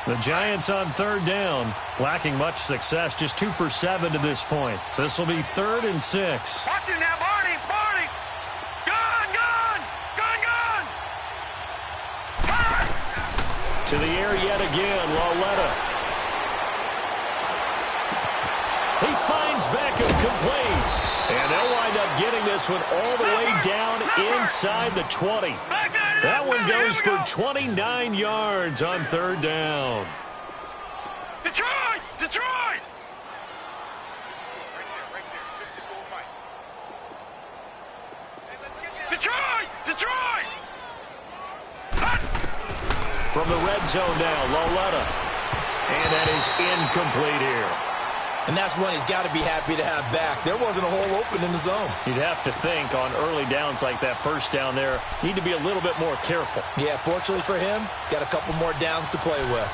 The Giants on 3rd down, lacking much success, just 2 for 7 to this point. This will be 3rd and 6. Watch it now, Barney. Gun! To the air yet again, Lawlett. He finds Beckham complete. And they'll wind up getting this one all the way down inside the 20. That one goes for 29 yards on 3rd down. Detroit! Right there. Fix the goal right. Hey, let's get this. Detroit! From the red zone now, Lawlett. And that is incomplete here. And that's one he's got to be happy to have back. There wasn't a hole open in the zone. You'd have to think on early downs like that first down there, need to be a little bit more careful. Yeah, fortunately for him, got a couple more downs to play with.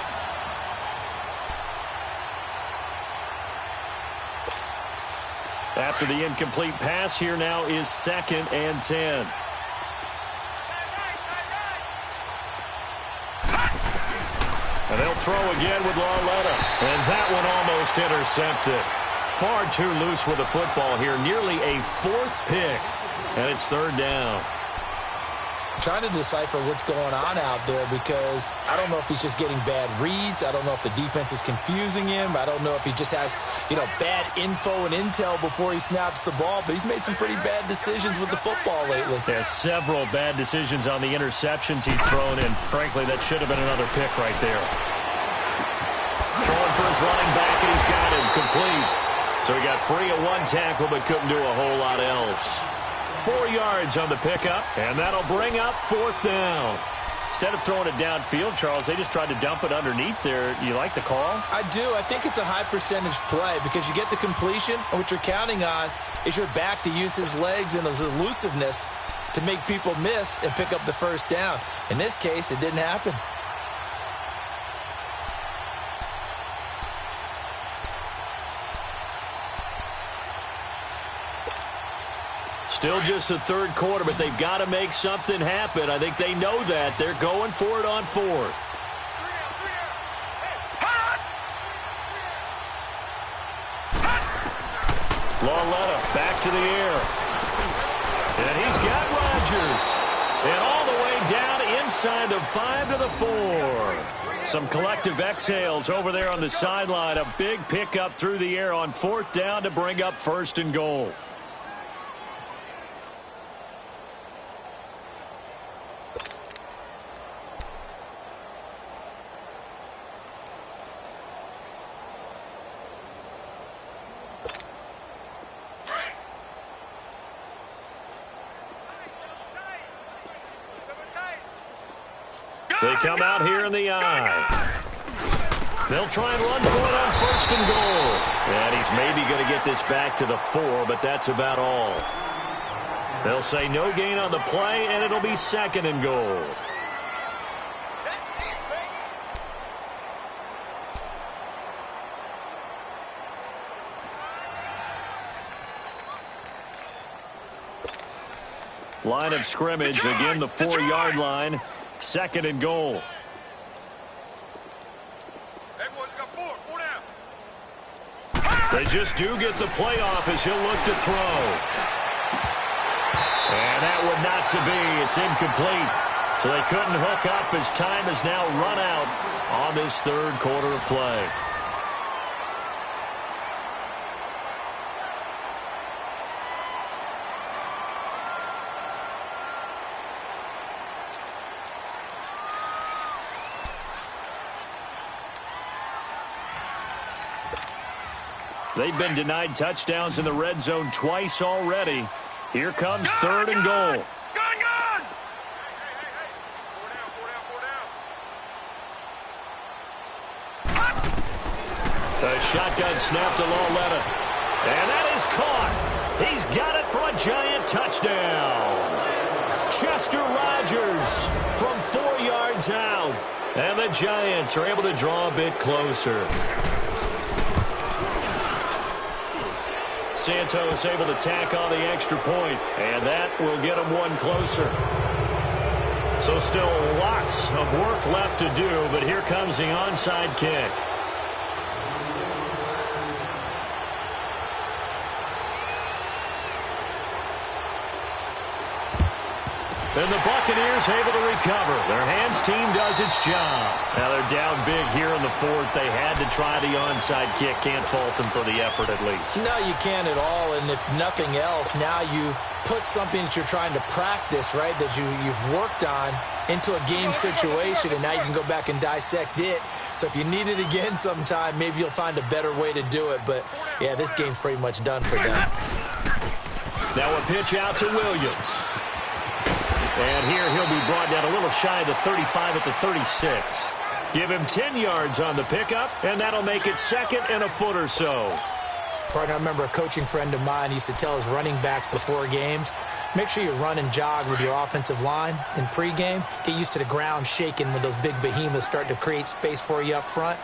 After the incomplete pass, here now is 2nd and 10. throw again with Lauletta. And that one almost intercepted. Far too loose with the football here. Nearly a fourth pick. And it's third down. Trying to decipher what's going on out there because I don't know if he's just getting bad reads. I don't know if the defense is confusing him. I don't know if he just has, bad info and intel before he snaps the ball. But he's made some pretty bad decisions with the football lately. Yeah, several bad decisions on the interceptions he's thrown in. Frankly, that should have been another pick right there. Throwing for his running back, and he's got him complete. So he got free of one tackle but couldn't do a whole lot else. 4 yards on the pickup, and that'll bring up fourth down. Instead of throwing it downfield, Charles, they just tried to dump it underneath there. You like the call? I do. I think it's a high-percentage play because you get the completion, and what you're counting on is your back to use his legs and his elusiveness to make people miss and pick up the first down. In this case, it didn't happen. Still just the third quarter, but they've got to make something happen. I think they know that. They're going for it on fourth. Lauletta back to the air. And he's got Rodgers. And all the way down inside the 5 to the 4. Some collective exhales over there on the sideline. A big pickup through the air on fourth down to bring up first and goal. They come out here in the eye. They'll try and run for it on first and goal. And he's maybe going to get this back to the 4, but that's about all. They'll say no gain on the play, and it'll be second and goal. Line of scrimmage, again the 4-yard line. Second and goal. They just do get the playoff as he'll look to throw. And that would not to be. It's incomplete. So they couldn't hook up as time has now run out on this third quarter of play. They've been denied touchdowns in the red zone twice already. Here comes third and goal. Gone! The shotgun snap to Lauletta. And that is caught. He's got it for a giant touchdown. Chester Rogers from 4 yards out. And the Giants are able to draw a bit closer. Santos able to tack on the extra point, and that will get him one closer. So still lots of work left to do, but here comes the onside kick. And the Buccaneers able to recover. Their hands team does its job. Now they're down big here in the fourth. They had to try the onside kick. Can't fault them for the effort at least. No, you can't at all. And if nothing else, now you've put something that you're trying to practice, right, that you've worked on into a game situation, and now you can go back and dissect it. So if you need it again sometime, maybe you'll find a better way to do it. But, yeah, this game's pretty much done for them. Now a pitch out to Williams. And here he'll be brought down a little shy of the 35 at the 36. Give him 10 yards on the pickup, and that'll make it second and a foot or so. Partner, I remember a coaching friend of mine used to tell his running backs before games, make sure you run and jog with your offensive line in pregame. Get used to the ground shaking when those big behemoths start to create space for you up front.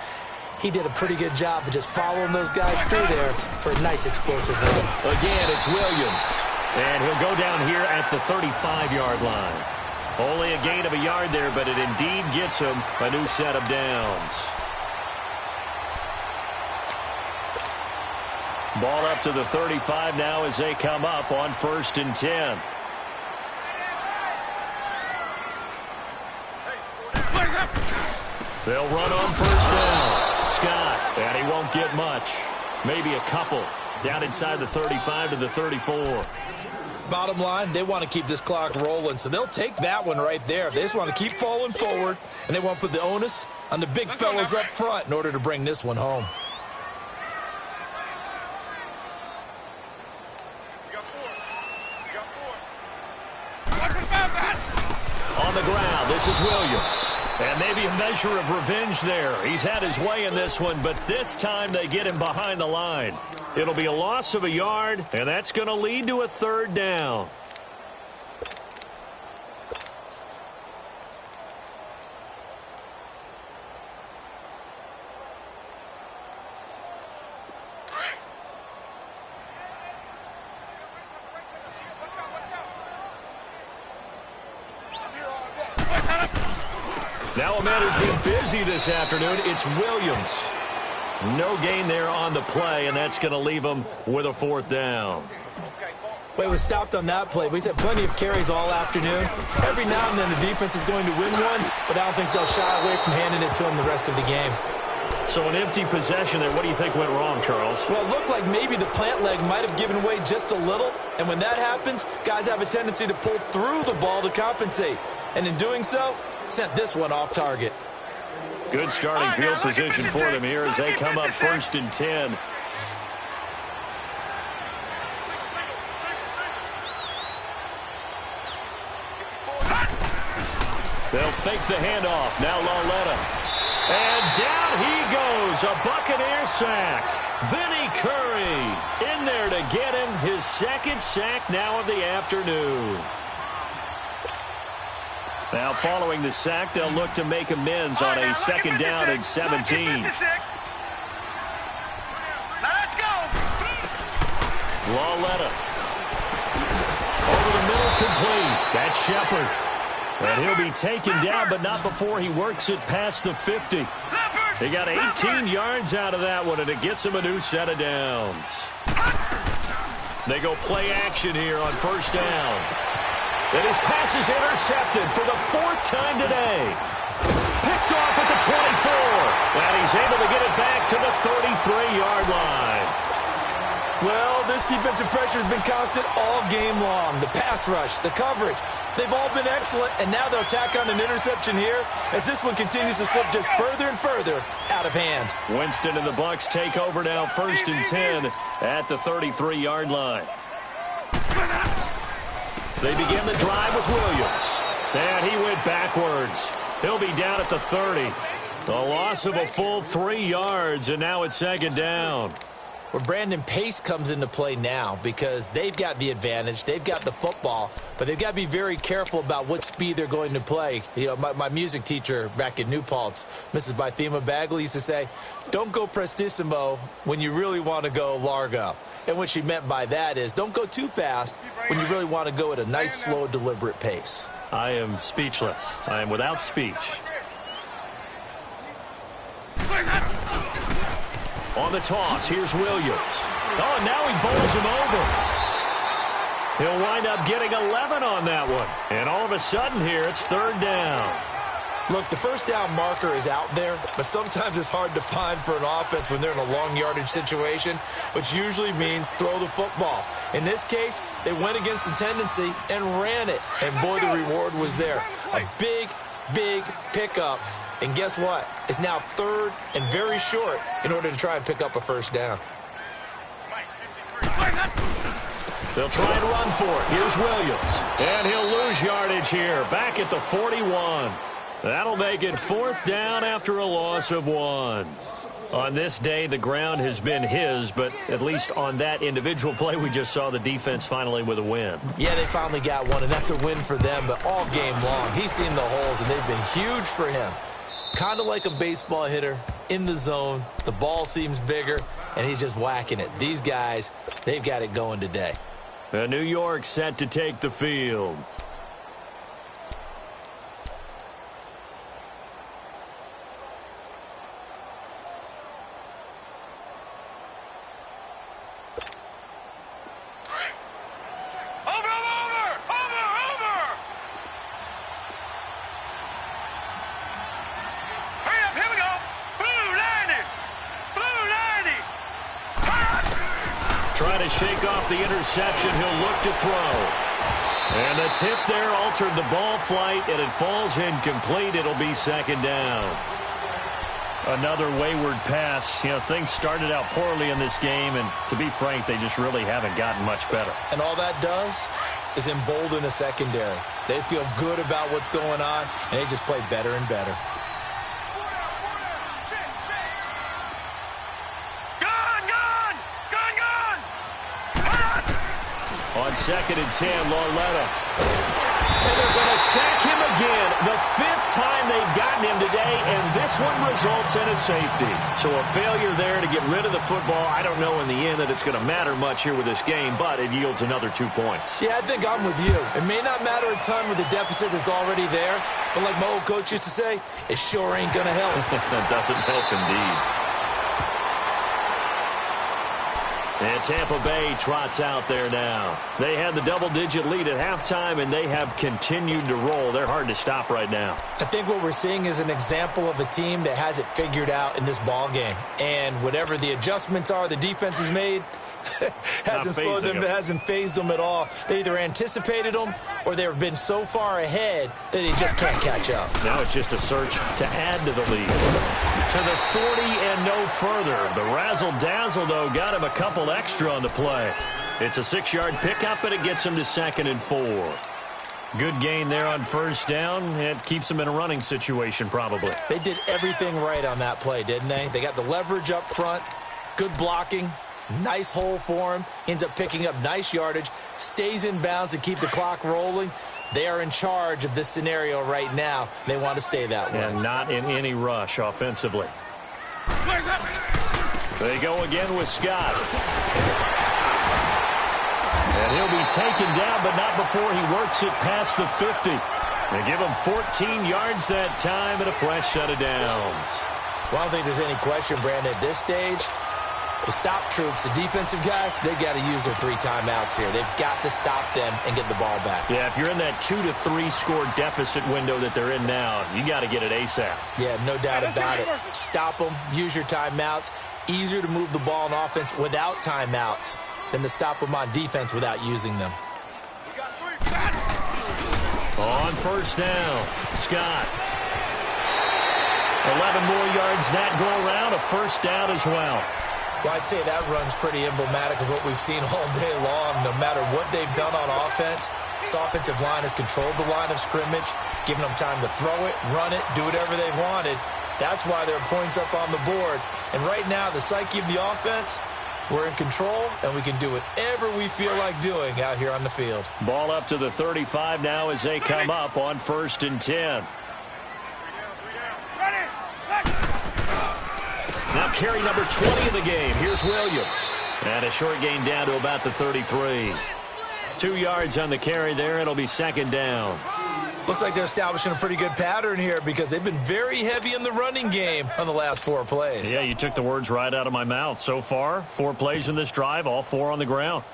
He did a pretty good job of just following those guys through there for a nice explosive run. Again, it's Williams. And he'll go down here at the 35-yard line. Only a gain of a yard there, but it indeed gets him a new set of downs. Ball up to the 35 now as they come up on 1st and 10. They'll run on 1st down. Scott, and he won't get much. Maybe a couple. Down inside the 35 to the 34. Bottom line, they want to keep this clock rolling, so they'll take that one right there. They just want to keep falling forward, and they want to put the onus on the big fellas up front in order to bring this one home. On the ground, this is Williams. And maybe a measure of revenge there. He's had his way in this one, but this time they get him behind the line. It'll be a loss of a yard, and that's going to lead to a 3rd down. Now a man who's been busy this afternoon, it's Williams. No gain there on the play, and that's going to leave him with a 4th down. Well, he was stopped on that play, but he's had plenty of carries all afternoon. Every now and then the defense is going to win one, but I don't think they'll shy away from handing it to him the rest of the game. So an empty possession there. What do you think went wrong, Charles? Well, it looked like maybe the plant leg might have given way just a little, and when that happens, guys have a tendency to pull through the ball to compensate. And in doing so, sent this one off target. Good starting field position for them here as they come up 1st and 10. They'll fake the handoff. Now Lauletta. And down he goes. A Buccaneer sack. Vinny Curry in there to get him his 2nd sack now of the afternoon. Now, following the sack, they'll look to make amends on a 2nd down and 17. Now let's go. Lauletta. Over the middle, complete. That's Shepard. And he'll be taken down, but not before he works it past the 50. He got 18 yards out of that one, and it gets him a new set of downs. They go play action here on 1st down. And his pass is intercepted for the 4th time today. Picked off at the 24. And he's able to get it back to the 33-yard line. Well, this defensive pressure has been constant all game long. The pass rush, the coverage, they've all been excellent, and now they'll tack on an interception here as this one continues to slip just further and further out of hand. Winston and the Bucs take over now 1st and 10 at the 33-yard line. They begin the drive with Williams. And he went backwards. He'll be down at the 30. A loss of a full 3 yards, and now it's 2nd down. Well, Brandon, pace comes into play now because they've got the advantage. They've got the football, but they've got to be very careful about what speed they're going to play. You know, my music teacher back in New Paltz, Mrs. Bythema Bagley, used to say, don't go prestissimo when you really want to go largo. And what she meant by that is don't go too fast when you really want to go at a nice, slow, deliberate pace. I am speechless. I am without speech. On the toss, here's Williams. Oh, and now he bowls him over. He'll wind up getting 11 on that one. And all of a sudden here, it's 3rd down. Look, the 1st down marker is out there, but sometimes it's hard to find for an offense when they're in a long yardage situation, which usually means throw the football. In this case, they went against the tendency and ran it, and boy, the reward was there. A big, big pickup, and guess what? It's now 3rd and very short in order to try and pick up a 1st down. They'll try and run for it. Here's Williams, and he'll lose yardage here, back at the 41. That'll make it 4th down after a loss of 1. On this day, the ground has been his, but at least on that individual play, we just saw the defense finally with a win. Yeah, they finally got one, and that's a win for them, but all game long, he's seen the holes, and they've been huge for him. Kind of like a baseball hitter in the zone. The ball seems bigger, and he's just whacking it. These guys, they've got it going today. New York set to take the field. trying to shake off the interception. He'll look to throw. And the tip there altered the ball flight, and it falls incomplete. It'll be second down. Another wayward pass. You know, things started out poorly in this game, and to be frank, they just really haven't gotten much better. And all that does is embolden a secondary. They feel good about what's going on, and they just play better and better. On 2nd and 10, Lauletta. And they're going to sack him again. The 5th time they've gotten him today, and this one results in a safety. So a failure there to get rid of the football. I don't know in the end that it's going to matter much here with this game, but it yields another 2 points. Yeah, I think I'm with you. It may not matter a ton with the deficit that's already there, but like my old coach used to say, it sure ain't going to help. That doesn't help indeed. And Tampa Bay trots out there now. They had the double-digit lead at halftime, and they have continued to roll. They're hard to stop right now. I think what we're seeing is an example of a team that has it figured out in this ball game. And whatever the adjustments are the defense has made, hasn't slowed them, hasn't phased them at all. They either anticipated them or they've been so far ahead that they just can't catch up. Now it's just a search to add to the lead. To the 40 and no further. The razzle-dazzle, though, got him a couple extra on the play. It's a 6-yard pickup, and it gets him to 2nd and 4. Good gain there on 1st down. It keeps them in a running situation, probably. They did everything right on that play, didn't they? They got the leverage up front, good blocking, nice hole for him, ends up picking up nice yardage, stays in bounds to keep the clock rolling. They are in charge of this scenario right now. They want to stay that way. And not in any rush offensively. They go again with Scott. And he'll be taken down, but not before he works it past the 50. They give him 14 yards that time and a fresh set of downs. Well, I don't think there's any question, Brandon, at this stage. The stop troops, the defensive guys, they got to use their 3 timeouts here. They've got to stop them and get the ball back. Yeah, if you're in that 2 to 3 score deficit window that they're in now, you got to get it ASAP. Yeah, no doubt about it. Stop them, use your timeouts. Easier to move the ball on offense without timeouts than to stop them on defense without using them. On 1st down, Scott. 11 more yards that go around, a 1st down as well. Well, I'd say that run's pretty emblematic of what we've seen all day long. No matter what they've done on offense, this offensive line has controlled the line of scrimmage, given them time to throw it, run it, do whatever they wanted. That's why there are points up on the board. And right now, the psyche of the offense, we're in control, and we can do whatever we feel like doing out here on the field. Ball up to the 35 now as they come up on 1st and 10. Now carry number 20 of the game. Here's Williams. And a short gain down to about the 33. 2 yards on the carry there. It'll be 2nd down. Looks like they're establishing a pretty good pattern here because they've been very heavy in the running game on the last 4 plays. Yeah, you took the words right out of my mouth. So far, 4 plays in this drive, all 4 on the ground.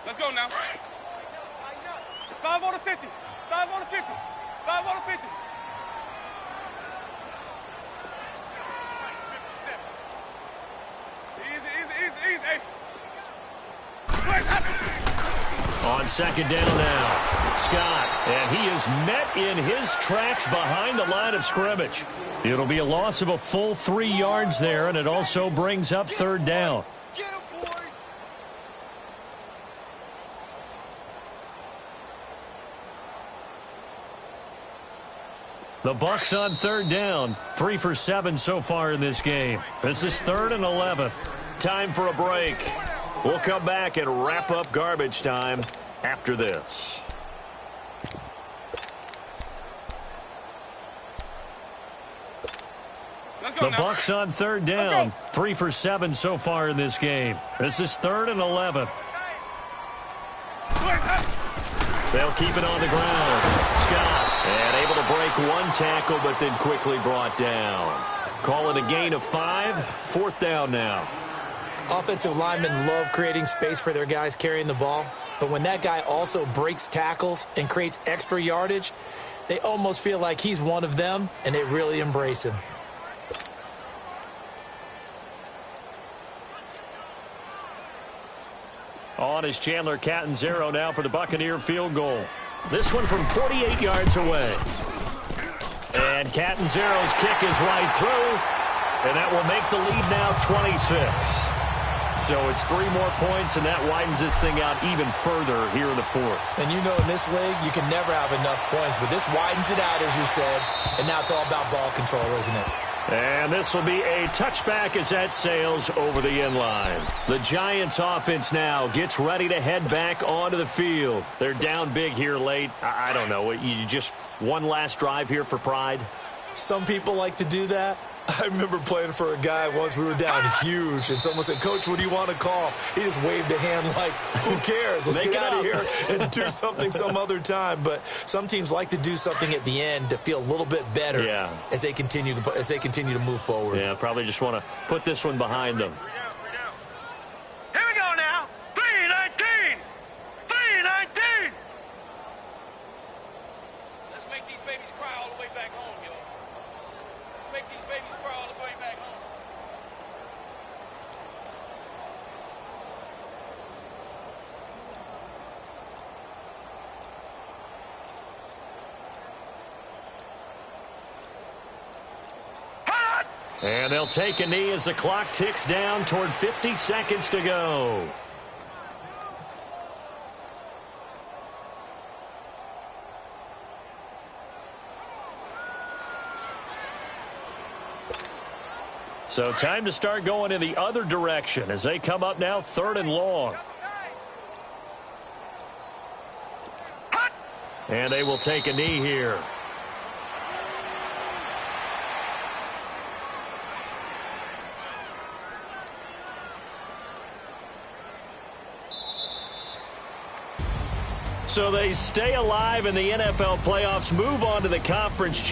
Let's go now. 5 on the 50. 5 on the 50. 5 on the 50. 57. Easy. On 2nd down now, Scott. And he is met in his tracks behind the line of scrimmage. It'll be a loss of a full 3 yards there, and it also brings up 3rd down. The Bucs on 3rd down, 3 for 7 so far in this game. This is 3rd and 11. Time for a break. We'll come back and wrap up garbage time after this. The Bucs on 3rd down, 3 for 7 so far in this game. This is 3rd and 11. They'll keep it on the ground. Scott, and able to break 1 tackle, but then quickly brought down. Call it a gain of 5, 4th down now. Offensive linemen love creating space for their guys carrying the ball. But when that guy also breaks tackles and creates extra yardage, they almost feel like he's one of them, and they really embrace him. On is Chandler Catanzaro now for the Buccaneer field goal. This one from 48 yards away. And Catanzaro's kick is right through, and that will make the lead now 26. So it's 3 more points, and that widens this thing out even further here in the fourth. And you know in this league, you can never have enough points, but this widens it out, as you said, and now it's all about ball control, isn't it? And this will be a touchback as that sails over the end line. The Giants offense now gets ready to head back onto the field. They're down big here late. I don't know. You just one last drive here for pride? Some people like to do that. I remember playing for a guy once. We were down huge, and someone said, "Coach, what do you want to call?" He just waved a hand like, who cares? Let's get out of here and do something some other time. But some teams like to do something at the end to feel a little bit better as they continue to move forward. Yeah, probably just want to put this one behind them. Here we go now. 3-19. 3-19. Let's make these babies cry all the way back home, yo. Let's make these babies cry all the way back home. And they'll take a knee as the clock ticks down toward 50 seconds to go. So time to start going in the other direction as they come up now 3rd and long. And they will take a knee here. So they stay alive in the NFL playoffs, move on to the conference.